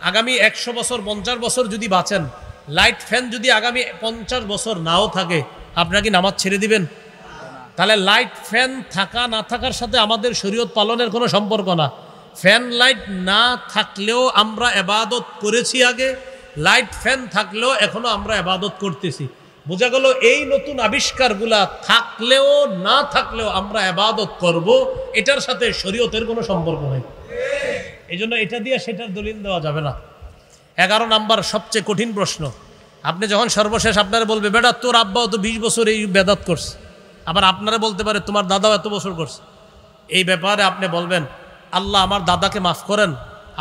আগামী 100 বছর 50 বছর যদি বাঁচেন, লাইট ফ্যান যদি আগামী 50 বছর নাও থাকে, আপনারা কি নামাজ ছেড়ে দিবেন? তাহলে লাইট ফ্যান থাকা না থাকার সাথে আমাদের শরীয়ত পালনের কোনো সম্পর্ক না। ফ্যান লাইট না থাকলেও আমরা ইবাদত করেছি আগে, লাইট ফ্যান থাকলেও এখনো আমরা ইবাদত করতেছি। বোঝা গেল, এই নতুন আবিষ্কারগুলা থাকলেও না থাকলেও আমরা ইবাদত করব, এটার সাথে শরীয়তের কোনো সম্পর্ক নেই। এই জন্য এটা দিয়ে সেটার দলিল দেওয়া যাবে না। 11 নাম্বার, সবচেয়ে কঠিন প্রশ্ন, আপনি যখন সর্বশেষ আপনারা বলবে বেটা তোর আব্বাও তো 20 বছর এই বেদাত করছে, আবার আপনারা বলতে পারে তোমার দাদাও এত বছর করছে। এই ব্যাপারে আপনি বলবেন আল্লাহ আমার দাদাকে মাফ করেন,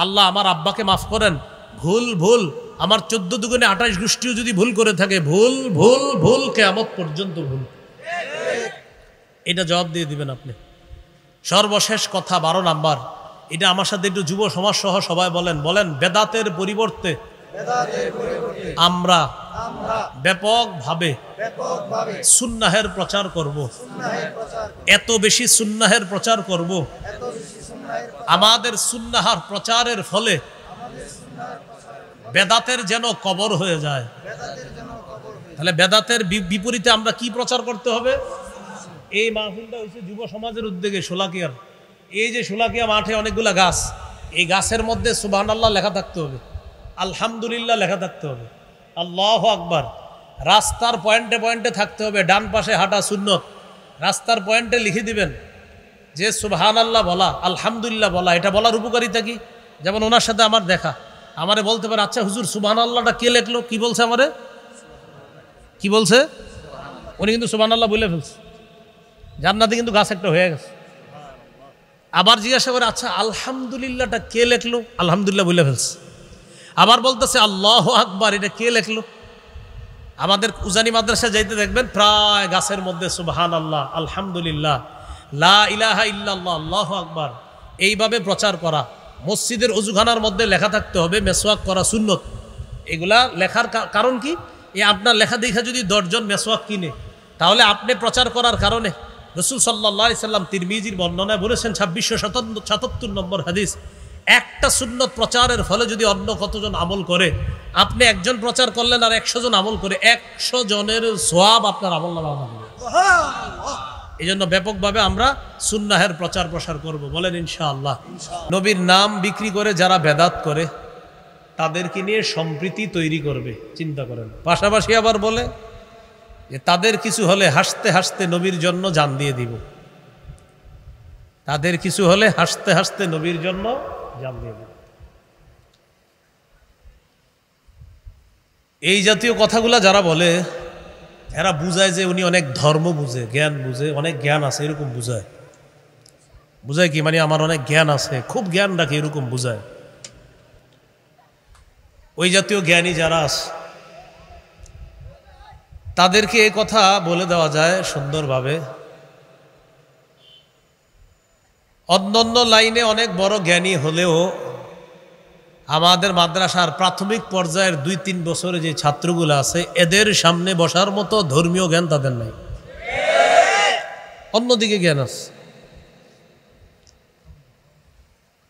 আল্লাহ আমার আব্বাকে মাফ করেন, ভুল ভুল আমার 14 দুগুণে 28 গোষ্ঠীও যদি ভুল করে থাকে, ভুল ভুল ভুল কিয়ামত পর্যন্ত ভুল। এটা জবাব দিয়ে দিবেন আপনি। সর্বশেষ কথা 12 নাম্বার, এটা আমার সাথে একটু যুব সমাজ সহ সবাই বলেন, বলেন বেদাতের পরিবর্তে আমরা ব্যাপকভাবে সুন্নাহের প্রচার করব। এত বেশি সুন্নাহের প্রচার করব, আমাদের সুন্নাহার প্রচারের ফলে বেদাতের যেন কবর হয়ে যায়। তাহলে বেদাতের বিপরীতে আমরা কি প্রচার করতে হবে? এই মাহফিলটা হচ্ছে যুব সমাজের উদ্যোগে শোলাকিয়ার। এই যে শোলাকিয়া মাঠে অনেকগুলা গাছ, এই গাছের মধ্যে সুবহানাল্লাহ লেখা থাকতে হবে, আলহামদুলিল্লাহ লেখা থাকতে হবে, আল্লাহু আকবার। রাস্তার পয়েন্টে পয়েন্টে থাকতে হবে, ডান পাশে হাঁটা সুন্নত। রাস্তার পয়েন্টে লিখে দিবেন যে সুবহানাল্লাহ বলা, আলহামদুলিল্লাহ বলা। এটা বলার উপকারিতা কি? যেমন ওনার সাথে আমার দেখা, আমারে বলতে পারে আচ্ছা হুজুর সুবহানাল্লাহটা কে লেখলো, কি বলছে আমারে, কি বলছে? উনি কিন্তু সুবহানাল্লাহ বলে ফেলছে, জান্নাতে কিন্তু গাছ একটা হয়ে গেছে। আবার জিজ্ঞাসা করে আচ্ছা আলহামদুলিল্লাহটা কে লেখলো, আলহামদুলিল্লাহ বলে ফেলছে। আবার বলতেছে আল্লাহু আকবার, এটা কে লেখলো? আমাদের উজানি মাদ্রাসা যাইতে দেখবেন প্রায় গাছের মধ্যে সুবহানাল্লাহ, আলহামদুলিল্লাহ, লা ইলাহা ইল্লাল্লাহ, আল্লাহু আকবার, এইভাবে প্রচার করা। মসজিদের অজুখানার মধ্যে লেখা থাকতে হবে মেসওয়াক করা সুন্নত। এগুলা লেখার কারণ কি? এই আপনার লেখা দেখা যদি 10 জন মেসওয়াক কিনে, তাহলে আপনি প্রচার করার কারণে রাসূল সাল্লাল্লাহু আলাইহি সাল্লাম তিরমিজির বর্ণনায় বলেছেন 2677 নম্বর হাদিস, একটা সুন্নত প্রচারের ফলে যদি অন্য কতজন আমল করে, আপনি একজন প্রচার করলেন আর 100 জন আমল করে, 100 জনের সওয়াব আপনার আমলনামায় হবে। এই জন্য ব্যাপকভাবে আমরা সুন্নাহের প্রচার প্রসার করব, বলেন ইনশাআল্লাহ। নবীর নাম বিক্রি করে যারা বেদাত করে তাদেরকে নিয়ে সম্প্রীতি তৈরি করবে, চিন্তা করেন। পাশাপাশি আবার বলে যে তাদের কিছু হলে হাসতে হাসতে নবীর জন্য জান দিয়ে দিব, তাদের কিছু হলে হাসতে হাসতে নবীর জন্য জান দিয়ে দিব। এই জাতীয় কথাগুলা যারা বলে, এরা বুঝায় যে উনি অনেক ধর্ম বুঝে, জ্ঞান বুঝে, অনেক জ্ঞান আছে, এরকম বুঝায়। বুঝায় কি মানে আমার অনেক জ্ঞান আছে, খুব জ্ঞান রাখে, এরকম বুঝায়। ওই জাতীয় জ্ঞানী যারা আছে তাদেরকে এ কথা বলে দেওয়া যায় সুন্দরভাবে, অন্যান্য লাইনে অনেক বড় জ্ঞানী হলেও আমাদের মাদ্রাসার প্রাথমিক পর্যায়ের 2-3 বছরে যে ছাত্রগুলো আছে, এদের সামনে বসার মতো ধর্মীয় জ্ঞান তাদের নাই, অন্যদিকে জ্ঞান আছে।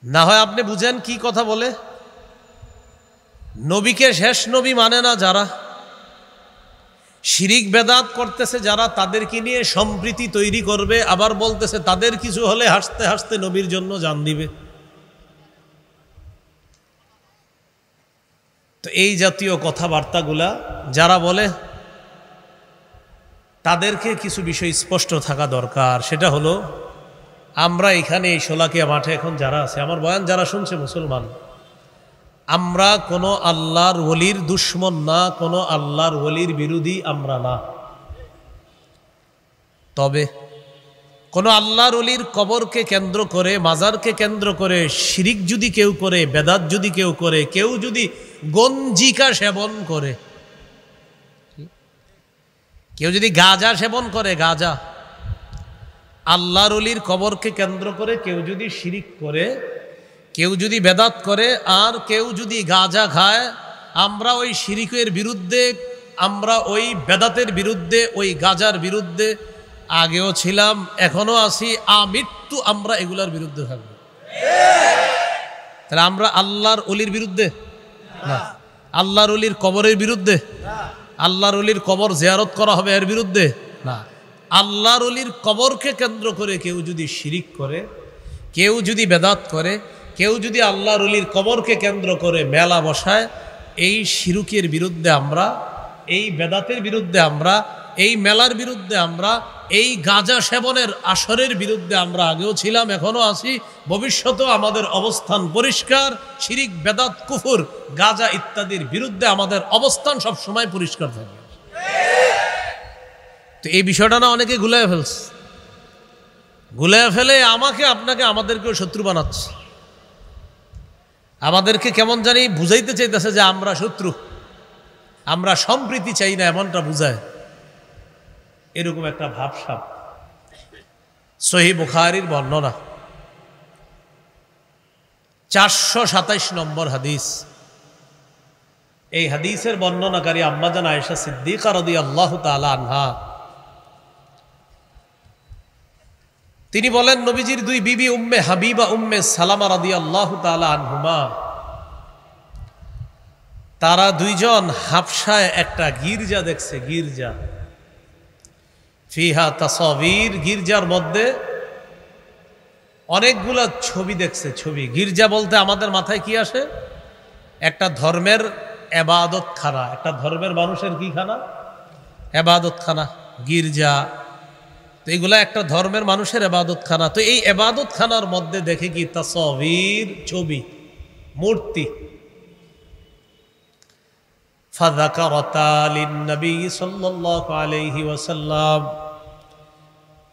না হয় আপনি বুঝেন কি কথা বলে। নবীকে শেষ নবী মানে না যারা, শিরিক বেদাত করতেছে যারা, তাদেরকে নিয়ে সম্প্রীতি তৈরি করবে, আবার বলতেছে তাদের কিছু হলে হাসতে হাসতে নবীর জন্য জান দিবে। তো এই জাতীয় কথাবার্তাগুলা যারা বলে, তাদেরকে কিছু বিষয় স্পষ্ট থাকা দরকার। সেটা হলো, আমরা এখানে এই শোলাকিয়া মাঠে এখন যারা আছে, আমার বয়ান যারা শুনছে মুসলমান, আমরা কোনো আল্লাহর ওলির দুশ্মন না, কোনো আল্লাহর ওলির বিরোধী আমরা না। তবে কোনো আল্লাহর ওলির কবরকে কেন্দ্র করে, মাজারকে কেন্দ্র করে শিরিক যদি কেউ করে, বেদাত যদি কেউ করে, কেউ যদি গঞ্জিকা সেবন করে, কেউ যদি গাঁজা সেবন করে, গাঁজা, আল্লাহর ওলির কবরকে কেন্দ্র করে কেউ যদি শিরিক করে, কেউ যদি বেদাত করে, আর কেউ যদি গাঁজা খায়, আমরা ওই শিরিকের বিরুদ্ধে, আমরা ওই বেদাতের বিরুদ্ধে, ওই গাঁজার বিরুদ্ধে আগেও ছিলাম, এখনো আছি, আমৃত্যু আমরা এগুলার বিরুদ্ধে থাকবো। তাহলে আমরা আল্লাহর ওলির বিরুদ্ধে না, আল্লাহর ওলির কবরের বিরুদ্ধে, আল্লাহর ওলির কবর জিয়ারত করা হবে এর বিরুদ্ধে না। আল্লাহর ওলির কবরকে কেন্দ্র করে কেউ যদি শিরিক করে, কেউ যদি বেদাত করে, কেউ যদি আল্লাহর ওলির কবরকে কেন্দ্র করে মেলা বসায়, এই শিরকের বিরুদ্ধে আমরা, এই বেদাতের বিরুদ্ধে আমরা, এই মেলার বিরুদ্ধে আমরা, এই গাঁজা সেবনের আসরের বিরুদ্ধে আমরা আগেও ছিলাম, এখনো আছি, ভবিষ্যতেও আমাদের অবস্থান পরিষ্কার। শিরিক, বেদাত, কুফর, গাঁজা ইত্যাদির বিরুদ্ধে আমাদের অবস্থান সব সময় পরিষ্কার থাকবে। তো এই বিষয়টা না অনেকে গুলায় ফেলছে, গুলায় ফেলে আমাকে, আপনাকে, আমাদেরকেও শত্রু বানাচ্ছে। আমাদেরকে কেমন জানি বুঝাইতে চাইতেছে যে আমরা শত্রু, আমরা সম্প্রীতি চাই না, এমনটা বুঝায়। এরকম একটা ভাবসাব। সহিহ বুখারীর বর্ণনা 427 নম্বর হাদিস। এই হাদিসের বর্ণনাকারী আম্মাজান আয়েশা সিদ্দিকা রাদিয়াল্লাহু তাআলা আনহা, তিনি বলেন, নবীজির দুই বিবি উম্মে হাবিবা, উম্মে সালামা রাদিয়াল্লাহু তাআলা আনহুমা, তারা দুইজন হাবশায় একটা গির্জা দেখছে। গির্জা, ফিহা তাসাবির, গির্জার মধ্যে অনেকগুলা ছবি দেখছে। ছবি, গির্জা বলতে আমাদের মাথায় কি আসে? একটা ধর্মের এবাদত খানা, একটা ধর্মের মানুষের কি খানা? এবাদত খানা, গির্জা। তো এগুলা একটা ধর্মের মানুষের এবাদত খানা। তো এই এবাদত খানার মধ্যে দেখে কি? তাসাবির, ছবি, মূর্তি। ফাযাকারাতা লিন-নবী সাল্লাল্লাহু আলাইহি ওয়াসাল্লাম,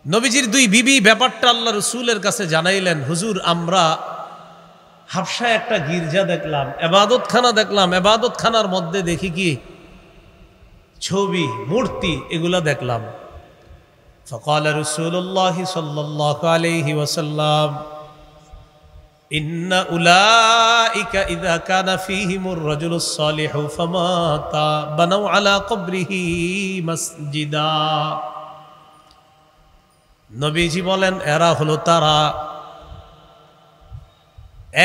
নবীজির দুই বিবি ব্যাপারটা আল্লাহ রাসূলের কাছে জানাইলেন, হুজুর, আমরা হাবশায় একটা গির্জা দেখলাম, এবাদত খানা দেখলাম, এবাদত খানার মধ্যে দেখি কি? ছবি, মূর্তি, এগুলা দেখলাম। ফাকালা রাসূলুল্লাহ সাল্লাল্লাহু আলাইহি ওয়াসাল্লাম, ইন্না উলাইকা ইযা কানা ফীহিমুর রাজুলুস সালিহু ফামাতা বানাউ আলা কবরিহি মসজিদা। নবীজি বলেন, এরা হলো তারা,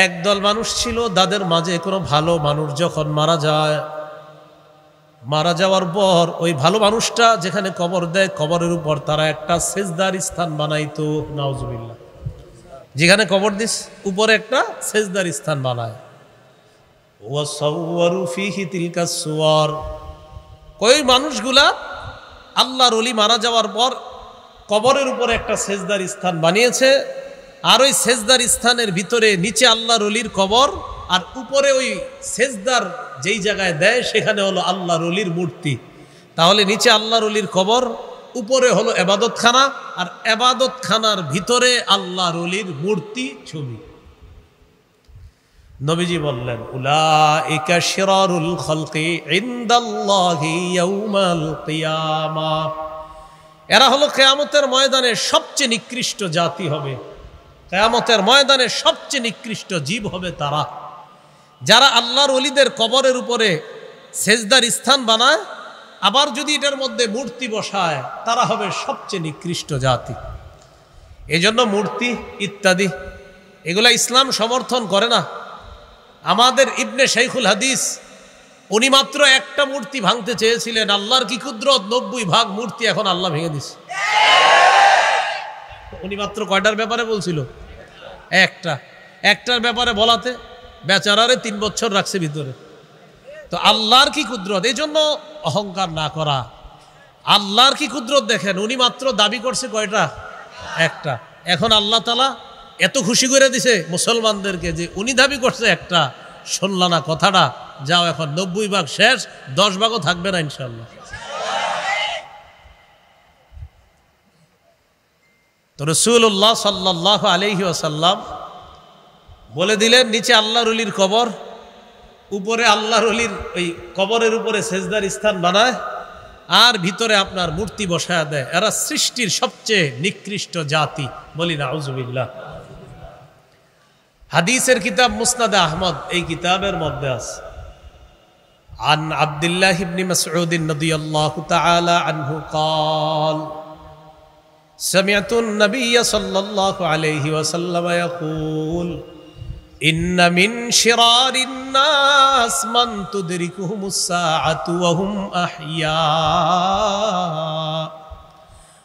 একদল মানুষ ছিল, তাদের মাঝে কোনো ভালো মানুষ যখন মারা যায়, মারা যাওয়ার পর ওই ভালো মানুষটা যেখানে কবর দেয়, কবরের উপর তারা একটা সেজদার স্থান বানাইতো। নাউজুবিল্লাহ। যেখানে কবর দিস, উপরে একটা সেজদার স্থান বানায়। ওয়াসাওয়ারু ফীহি তিলকা সুওয়ার, ওই মানুষগুলা আল্লাহর ওলি মারা যাওয়ার পর কবরের উপরে একটা সেজদার স্থান বানিয়েছে, আর ওই সেজদার স্থানের ভিতরে নিচে আল্লাহর ওলির কবর, আর উপরে ওই সেজদার যেই জায়গায় দেয় সেখানে হলো আল্লাহর ওলির মূর্তি। তাহলে নিচে আল্লাহর ওলির কবর, উপরে হলো এবাদতখানা, আর এবাদতখানার ভিতরে আল্লাহর ওলির মূর্তি, ছবি। নবীজি বললেন, উলাইকা শিরারুল খালকি ইনদাল্লাহি ইয়াউমাল কিয়ামাহ, এরা হলো কিয়ামতের ময়দানে সবচেয়ে নিকৃষ্ট জাতি হবে, কিয়ামতের ময়দানে সবচেয়ে নিকৃষ্ট জীব হবে তারা, যারা আল্লাহর ওলিদের কবরের উপরে সেজদার স্থান বানায়, আবার যদি এটার মধ্যে মূর্তি বসায়, তারা হবে সবচেয়ে নিকৃষ্ট জাতি। এজন্য মূর্তি ইত্যাদি এগুলা ইসলাম সমর্থন করে না। আমাদের ইবনে শাইখুল হাদিস, উনি মাত্র একটা মূর্তি ভাঙতে চেয়েছিলেন, আল্লাহর কি কুদরত, 90 ভাগ মূর্তি এখন আল্লাহ ভেঙে দিছে। উনি মাত্র কয়টার ব্যাপারে বলছিল? একটার ব্যাপারে বলাতে বেচারারে 3 বছর রাখছে ভিতরে। তো আল্লাহর কি কুদরত, এই জন্য অহংকার না করা। আল্লাহর কি কুদরত দেখেন, উনি মাত্র দাবি করছে কয়টা? একটা। এখন আল্লাহ তাআলা এত খুশি করে দিছে মুসলমানদেরকে যে উনি দাবি করছে একটা, শুনলা না কথাটা, যাও এখন 90 ভাগ শেষ, 10 ভাগও থাকবে না ইনশাআল্লাহ। তো রাসূলুল্লাহ সাল্লাল্লাহু আলাইহি ওয়াসাল্লাম বলে দিলেন, নিচে আল্লাহর ওলির কবর, উপরে আল্লাহর ওলির ওই কবরের উপরে সেজদার স্থান বানায়, আর ভিতরে আপনার মূর্তি বসায় দেয়। এরা সৃষ্টির সবচেয়ে নিকৃষ্ট জাতি। বলি নাউজুবিল্লাহ। হাদিসের কিতাব মুসনাদ আহমদ, এই কিতাবের মধ্যে আছে, আন আব্দুল্লাহ ইবনে মাসউদ রাদিয়াল্লাহু তাআলা আনহু قال سمعت النبي صلى الله عليه وسلم يقول إن من شرار الناس من تدركهم الساعة وهم أحياء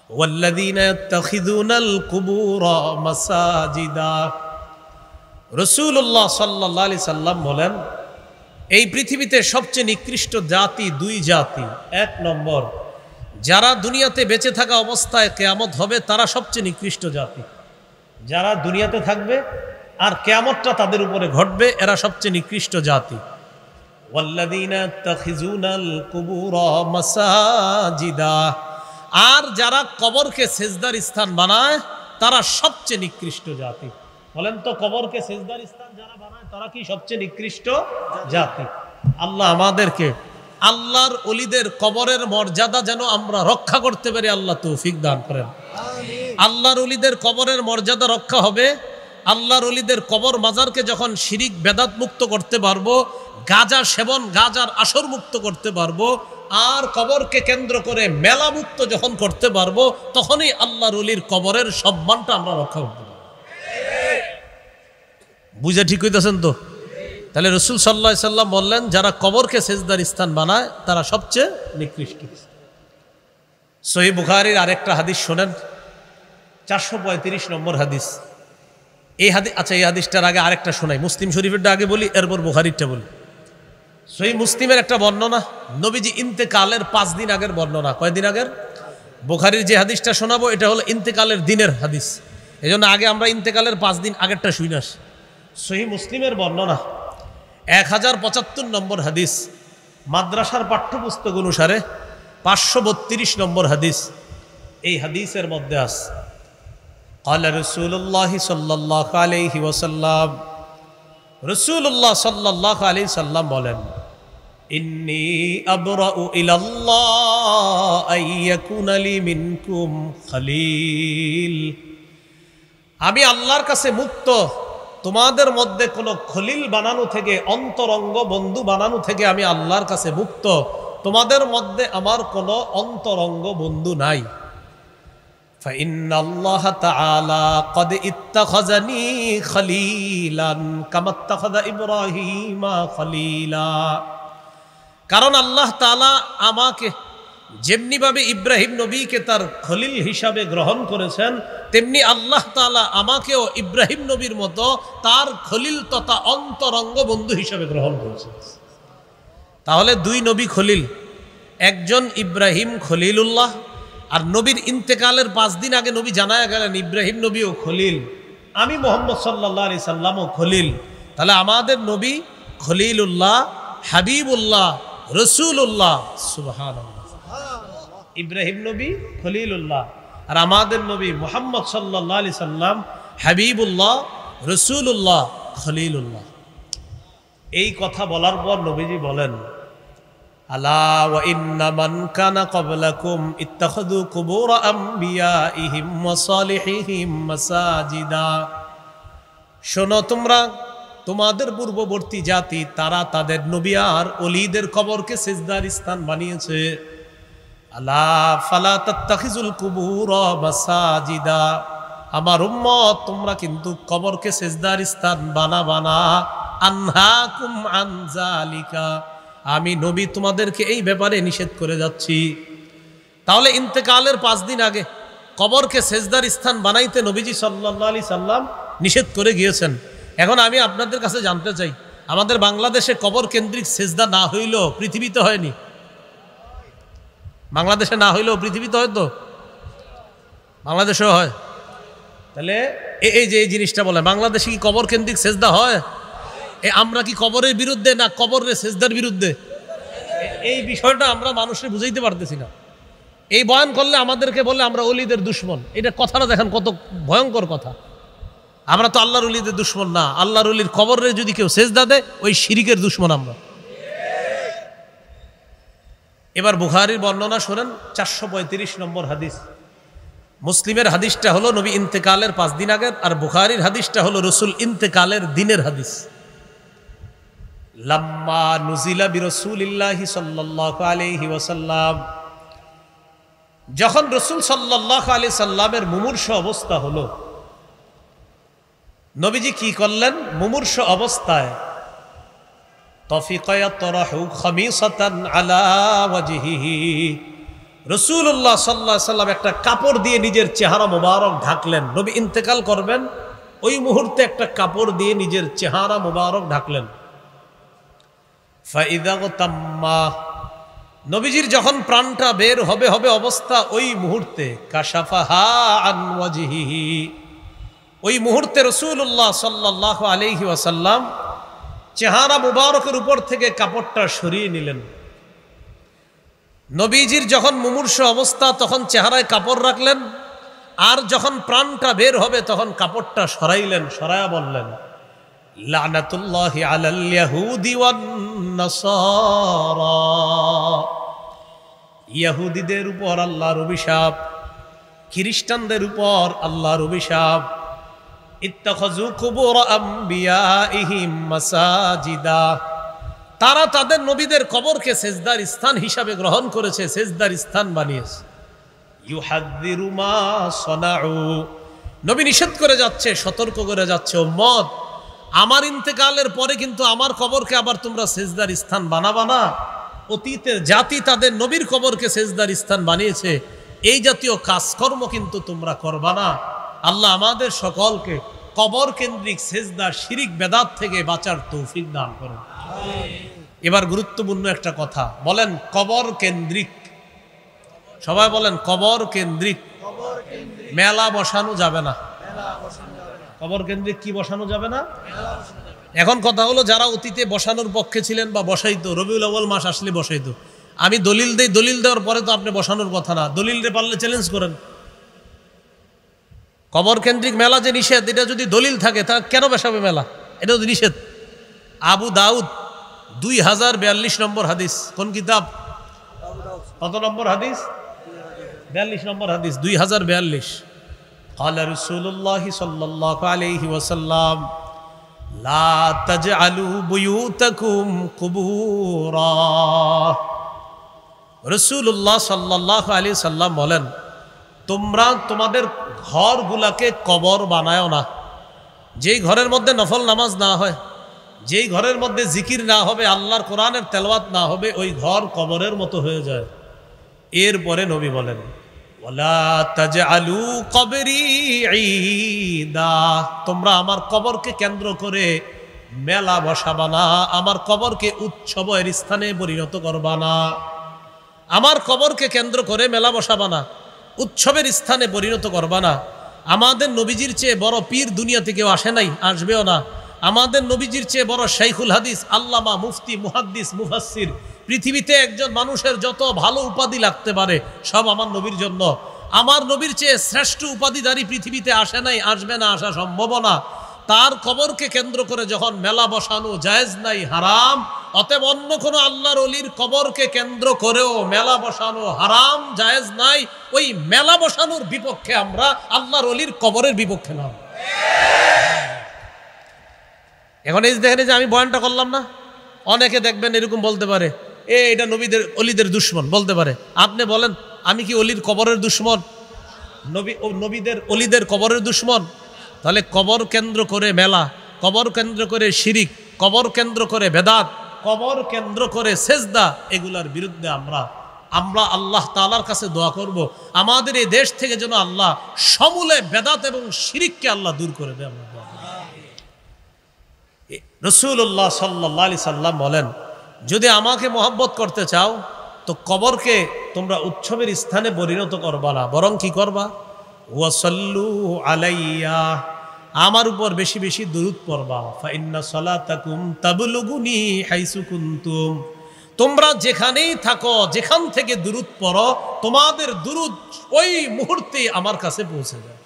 والذين يتخذون القبور مساجدا। রাসূলুল্লাহ সাল্লাল্লাহু আলাইহি সাল্লাম বলেন, এই পৃথিবীতে সবচেয়ে নিকৃষ্ট জাতি 2 জাতি। 1 নম্বর, যারা দুনিয়াতে বেঁচে থাকা অবস্থায় কিয়ামত হবে তারা সবচেয়ে নিকৃষ্ট জাতি। যারা দুনিয়াতে থাকবে আর কিয়ামতটা তাদের উপরে ঘটবে এরা সবচেয়ে নিকৃষ্ট জাতি। ওয়াল্লাযীনা ইয়াত্তাখিযুনাল কুবুরা মাসাজিদা, আর যারা কবরকে সেজদার স্থান বানায় তারা সবচেয়ে নিকৃষ্ট জাতি। বলেন তো, কবরকে সেজদার স্থান যারা বানায় তারা কি সবচেয়ে নিকৃষ্ট জাতি? আল্লাহ আমাদেরকে আল্লাহর ওলিদের কবরের মর্যাদা যেন আমরা রক্ষা করতে পারি, আল্লাহ তৌফিক দান করেন। আল্লাহর ওলিদের কবরের মর্যাদা রক্ষা হবে। আল্লাহর ওলিদের কবর মাজারকে যখন শিরিক বেদাত মুক্ত করতে পারবো, গাঁজা সেবন গাঁজার আসর মুক্ত করতে পারবো, আর কবরকে কেন্দ্র করে মেলা মুক্ত যখন করতে পারবো, তখনই আল্লাহর ওলির কবরের সম্মানটা আমরা রক্ষা করতে পারবো। বুঝে ঠিক হইতেছেন তো? তাহলে রসুল সাল্লাল্লাহু আলাইহি সাল্লাম বললেন, যারা কবরকে সেজদার স্থান বানায় তারা সবচেয়ে নিকৃষ্ট। সহিহ বুখারীর আরেকটা হাদিস শোনেন, 435 নম্বর হাদিস। এই হাদিসটার আগে আরেকটা শোনাই। মুসলিম শরীফেরটা আগে বলি, এরপর বুখারীরটা বলি। সহিহ মুসলিমের একটা বর্ণনা, নবীজি ইন্তেকালের 5 দিন আগের বর্ণনা। কয়দিন আগের? বুখারীর যে হাদিসটা শোনাবো এটা হলো ইন্তেকালের দিনের হাদিস, এজন্য আগে আমরা ইন্তেকালের 5 দিন আগেরটা শুনে আসি। সহিহ মুসলিমের বর্ণনা 1075 নম্বর হাদিস, মাদ্রাসার পাঠ্যপুস্তক অনুসারে 532 নম্বর হাদিস। এই হাদিসের মধ্যে আছে, قال رسول الله صلى الله عليه وسلم, রাসূলুল্লাহ সাল্লাল্লাহু আলাইহি সাল্লাম বলেন, ইন্নী আবরাউ ইলাল্লাহ আইয়াকুনা লি মিনকুম খলিল, আমি আল্লাহর কাছে মুক্ত তোমাদের মধ্যে কোনো খলিল বানানো থেকে, অন্তরঙ্গ বন্ধু বানানো থেকে আমি আল্লাহর কাছে মুক্ত। তোমাদের মধ্যে আমার কোনো অন্তরঙ্গ বন্ধু নাই। فإن الله تعالى قد اتخذني خليلا كما اتخذ إبراهيم خليلا, কারণ আল্লাহ তাআলা আমাকে যেমনিভাবে ইব্রাহিম নবীকে তার খলিল হিসাবে গ্রহণ করেছেন, তেমনি আল্লাহ তাআলা আমাকেও ইব্রাহিম নবীর মতো তার খলিল তথা অন্তরঙ্গ বন্ধু হিসাবে গ্রহণ করেছেন। তাহলে 2 নবী খলিল, একজন ইব্রাহিম খলিলুল্লাহ, আর নবীর ইন্তেকালের 5 দিন আগে নবী জানায়া গেলেন ইব্রাহিম নবীও খলিল, আমি মুহাম্মদ সাল্লাল্লাহু আলাইহি সাল্লামও খলিল। তাহলে আমাদের নবী খলিলুল্লাহ, হাবিবুল্লাহ, রাসূলুল্লাহ। সুবহানাল্লাহ। ইব্রাহিম নবী খলিলুল্লাহ, আর আমাদের নবী মুহাম্মদ সাল্লাল্লাহু আলাইহি সাল্লাম হাবিবুল্লাহ, রাসূলুল্লাহ, খলিলুল্লাহ। এই কথা বলার পর নবীজি বলেন, আলা ওয়া ইন্না মান কানা ক্বাবলাকুম ইত্তাখাযু কুবুর আমবিয়াইহিম ওয়া সালিহিহিম মাসাজিদা, শোনো তোমরা, তোমাদের পূর্ববর্তী জাতি তারা তাদের নবী আর ওলিদের কবরকে সিজদার স্থান বানিয়েছে। আলা ফালা তাত্তাখিজুল কুবুর মাসাজিদা, আমার উম্মত তোমরা কিন্তু কবরকে সিজদার স্থান বানাবা না। আনহাকুম আন যালিকা, আমি নবী তোমাদেরকে এই ব্যাপারে নিষেধ করে যাচ্ছি। তাহলে ইন্তেকালের 5 দিন আগে কবরকে সেজদার স্থান বানাইতে নবীজি সাল্লাল্লাহু আলাইহি সাল্লাম নিষেধ করে গিয়েছেন। এখন আমি আপনাদের কাছে জানতে চাই, আমাদের বাংলাদেশে কবর কেন্দ্রিক সেজদা না হইলেও পৃথিবীতে হয়নি? বাংলাদেশে না হইলেও পৃথিবীতে হয়তো বাংলাদেশেও হয়। তাহলে এই যে এই জিনিসটা বলে, বাংলাদেশে কি কবর কেন্দ্রিক সেজদা হয়? আমরা কি কবরের বিরুদ্ধে না কবরের সেজদার বিরুদ্ধে? এই বিষয়টা আমরা মানুষকে বুঝাইতে পারতেছি না। এই বয়ান করলে আমাদেরকে বলে আমরা ওলিদের দুশ্মন। এটা কথাটা দেখেন কত ভয়ঙ্কর কথা। আমরা তো আল্লাহর ওলিদের দুশ্মন না, আল্লাহর ওলির কবরে যদি কেউ সেজদা দেয় ওই শিরিকের দুশ্মন আমরা। এবার বুখারীর বর্ণনা শোনেন, 435 নম্বর হাদিস। মুসলিমের হাদিসটা হলো নবী ইন্তেকালের 5 দিন আগের, আর বুখারীর হাদিসটা হলো রসুল ইন্তেকালের দিনের হাদিস। লাম্মা নুজিলা বিরাসূলিল্লাহি সাল্লাল্লাহু আলাইহি ওয়াসাল্লাম, যখন রসুল সাল্লাল্লাহু আলাইহি সাল্লামের মুমূর্ষ অবস্থা হলো, নবীজি কি করলেন? মুমূর্ষ অবস্থায় তফিকা ইয়াতরাহু খামিসাতান আলা ওয়াজহিহি, রাসূলুল্লাহ সাল্লাল্লাহু আলাইহি সাল্লাম একটা কাপড় দিয়ে নিজের চেহারা মোবারক ঢাকলেন। নবী ইন্তেকাল করবেন ওই মুহূর্তে একটা কাপড় দিয়ে নিজের চেহারা মোবারক ঢাকলেন। ফাইদা তাম্মা, নবীজির যখন প্রাণটা বের হবে হবে অবস্থা, ওই মুহূর্তে কাশাফাহা আন ওয়াজহিহি, ওই মুহূর্তে রাসূলুল্লাহ সাল্লাল্লাহু আলাইহি ওয়াসাল্লাম চেহারা মুবারকের উপর থেকে কাপড়টা সরিয়ে নিলেন। নবীজির যখন মুমূর্ষ অবস্থা তখন চেহারায় কাপড় রাখলেন, আর যখন প্রাণটা বের হবে তখন কাপড়টা সরাইলেন, সরায়া বললেন লানাতুল্লাহি আলাল ইয়াহুদি ওয়ান নাসারা, ইহুদিদের উপর আল্লাহর অভিশাপ, খ্রিস্টানদের উপর আল্লাহর অভিশাপ। ইত্তাখাযু কুবুর আমবিয়াইহিম মাসাজিদা, তারা তাদের নবীদের কবরকে সেজদার স্থান হিসাবে গ্রহণ করেছে, সেজদার স্থান বানিয়েছে। ইউহাযযিরু মা সানাউ, নবী নিষেধ করে যাচ্ছে, সতর্ক করে যাচ্ছে, উম্মত আমার ইন্তেকালের পরে কিন্তু আমার কবরকে আবার তোমরা সেজদার স্থান বানাবা না। অতীতের জাতি তাদের নবীর কবরকে সেজদার স্থান বানিয়েছে, এই জাতীয় কাজকর্ম কিন্তু তোমরা করবা না। আল্লাহ আমাদের সকলকে কবর কেন্দ্রিক সেজদা, শিরিক, বেদাত থেকে বাঁচার তৌফিক দান করুন। এবার গুরুত্বপূর্ণ একটা কথা বলেন, কবর কেন্দ্রিক, সবাই বলেন কবর কেন্দ্রিক মেলা বসানো যাবে না। কবর কেন্দ্রিক কি বসানো যাবে না? এখন কথা হলো, যারা অতীতে বসানোর পক্ষে ছিলেন বা বসাইতো, রবিউল আউয়াল মাস আসলে বসাইতো, আমি দলিল দেই, দলিল দেওয়ার পরে তো আপনি বসানোর কথা না, দলিল রে পারলে চ্যালেঞ্জ করেন। কবর কেন্দ্রিক মেলা যে নিষেধ, এটা যদি দলিল থাকে তা কেন বসাবে মেলা? এটা তো নিষেধ। আবু দাউদ 2042 নম্বর হাদিস, কোন কিতাব? কত নম্বর হাদিস? 42 নম্বর হাদিস, 2042। قال رسول الله صلى الله عليه وسلم لا تجعلوا بيوتكم قبورا। রাসূলুল্লাহ সাল্লাল্লাহু আলাইহি সাল্লাম বলেন, তোমরা তোমাদের ঘরগুলাকে কবর বানায়ও না। যেই ঘরের মধ্যে নফল নামাজ না হয়, যেই ঘরের মধ্যে জিকির না হবে, আল্লাহর কোরআনের তেলাওয়াত না হবে, ওই ঘর কবরের মতো হয়ে যায়। এরপরে নবী বলেন ওয়ালা তাজআলু কবরি ঈদা, তোমরা আমার কবরকে কেন্দ্র করে মেলা বসাবা না, আমার কবরকে উৎসবের স্থানে পরিণত করবা না। আমার কবরকে কেন্দ্র করে মেলা বসাবা না, উৎসবের স্থানে পরিণত করবা না। আমাদের নবীজির চেয়ে বড় পীর দুনিয়াতে কেউ আসে নাই, আসবেও না। আমাদের নবীজির চেয়ে বড় শাইখুল হাদিস, আল্লামা, মুফতি, মুহাদ্দিস, মুফাসসির, পৃথিবীতে একজন মানুষের যত ভালো উপাধি লাগতে পারে সব আমার নবীর জন্য। আমার নবীর চেয়ে শ্রেষ্ঠ উপাধিধারী পৃথিবীতে আসে নাই, আসবে না, আসা সম্ভব না। তার কবরকে কেন্দ্র করে যখন মেলা বসানো জায়েজ নাই, হারাম। অতএব অন্য কোনো আল্লাহর ওলির কবরকে কেন্দ্র করেও মেলা বসানো হারাম, জায়েজ নাই। ওই মেলা বসানোর বিপক্ষে আমরা, আল্লাহর ওলির কবরের বিপক্ষে না। এখন এই দেখেন যে আমি বয়ানটা করলাম না, অনেকে দেখবেন এরকম বলতে পারে, এটা নবীদের অলিদের দুশ্মন বলতে পারে। আপনি বলেন, আমি কি অলির কবরের দুশ্মন? নবীদের অলিদের কবরের দুশ্মন? তাহলে কবর কেন্দ্র করে মেলা, কবর কেন্দ্র করে শিরিক, কবর কেন্দ্র করে বেদাত, কবর কেন্দ্র করে সেজদা, এগুলার বিরুদ্ধে আমরা আল্লাহ তাআলার কাছে দোয়া করব, আমাদের এই দেশ থেকে যেন আল্লাহ সমূলে বেদাত এবং শিরিককে আল্লাহ দূর করে দেয়। রাসূলুল্লাহ সাল্লাল্লাহু আলাইহি সাল্লাম বলেন, যদি আমাকে মহব্বত করতে চাও তো কবরকে তোমরা উৎসবের স্থানে পরিণত করবা না, বরং কি করবা? ওয়াসাল্লু আলাইয়া, আমার উপর বেশি বেশি দুরূদ পড়বা। ফাইন্না সালাতাকুম তাবলুগুনি হাইসু কুনতুম, তোমরা যেখানেই থাকো, যেখান থেকে দুরূদ পড়ো, তোমাদের দুরূদ ওই মুহূর্তে আমার কাছে পৌঁছে যায়।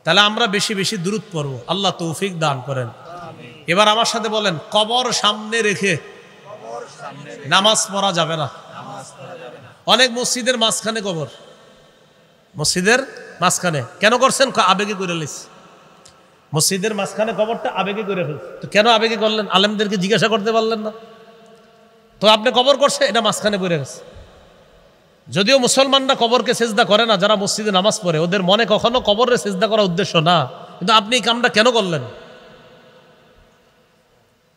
তাহলে আমরা বেশি বেশি দুরূদ পড়বো, আল্লাহ তৌফিক দান করেন। এবার আমার সাথে বলেন, কবর সামনে রেখে নামাজ পড়া যাবে না। অনেক মসজিদের মাঝখানে কবর, মসজিদের মাঝখানে কেন করছেন? আবেগে করে লিস। মসজিদের মাঝখানে কবরটা আবেগে করে ফেলছে। তো কেন আবেগে করলেন? আলেমদেরকে জিজ্ঞাসা করতে পারলেন না? তো আপনি কবর করছে, এটা মাঝখানে পড়ে গেছে। যদিও মুসলমানরা কবরকে সেজদা করে না, যারা মসজিদে নামাজ পড়ে, ওদের মনে কখনো কবরে সেজদা করার উদ্দেশ্য না, কিন্তু আপনি এই কামটা কেন করলেন?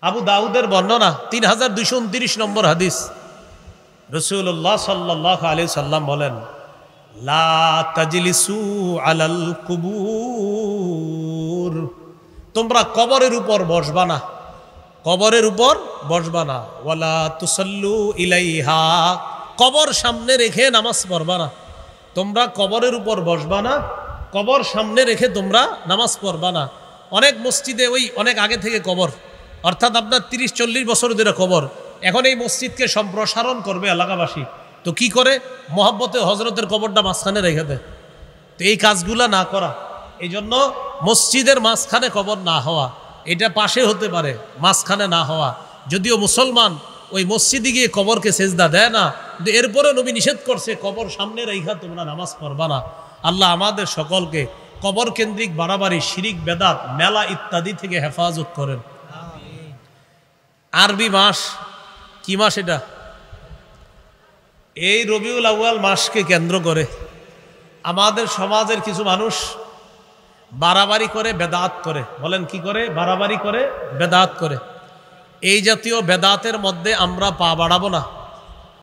আবু দাউদের বর্ণনা 3229 নম্বর হাদিস, রাসূলুল্লাহ সাল্লাল্লাহু আলাইহি সাল্লাম বলেন, লা তাজলিসু আলাল কুবুর, তোমরা কবরের উপর বসবা না। কবরের উপর বসবা না। ওয়ালা তুসাল্লু ইলাইহা, কবর সামনে রেখে নামাজ পড়বা না। তোমরা কবরের উপর বসবা না, কবর সামনে রেখে তোমরা নামাজ পড়বা না। অনেক মসজিদে ওই অনেক আগে থেকে কবর, অর্থাৎ আপনার 30-40 বছর ধরে কবর। এখন এই মসজিদকে সম্প্রসারণ করবে এলাকাবাসী, তো কি করে মহব্বতে হজরতের কবরটা মাঝখানে রেখে দেয়। তো এই কাজগুলা না করা, এই জন্য মসজিদের মাঝখানে কবর না হওয়া, এটা পাশে হতে পারে, মাঝখানে না হওয়া। যদিও মুসলমান ওই মসজিদে গিয়ে কবরকে সেজদা দেয় না, কিন্তু এরপরে নবী নিষেধ করছে কবর সামনে রেখা তোমরা নামাজ পড়বা না। আল্লাহ আমাদের সকলকে কবর কেন্দ্রিক বাড়াবাড়ি, শিরিক, বেদাত, মেলা ইত্যাদি থেকে হেফাজত করেন। আরবি মাস কি মাস এটা? এই রবিউল আউয়াল মাসকে কেন্দ্র করে আমাদের সমাজের কিছু মানুষ বাড়াবাড়ি করে, বেদাত করে। বলেন কি করে? বাড়াবাড়ি করে, বেদাত করে। এই জাতীয় বেদাতের মধ্যে আমরা পা বাড়াবো না।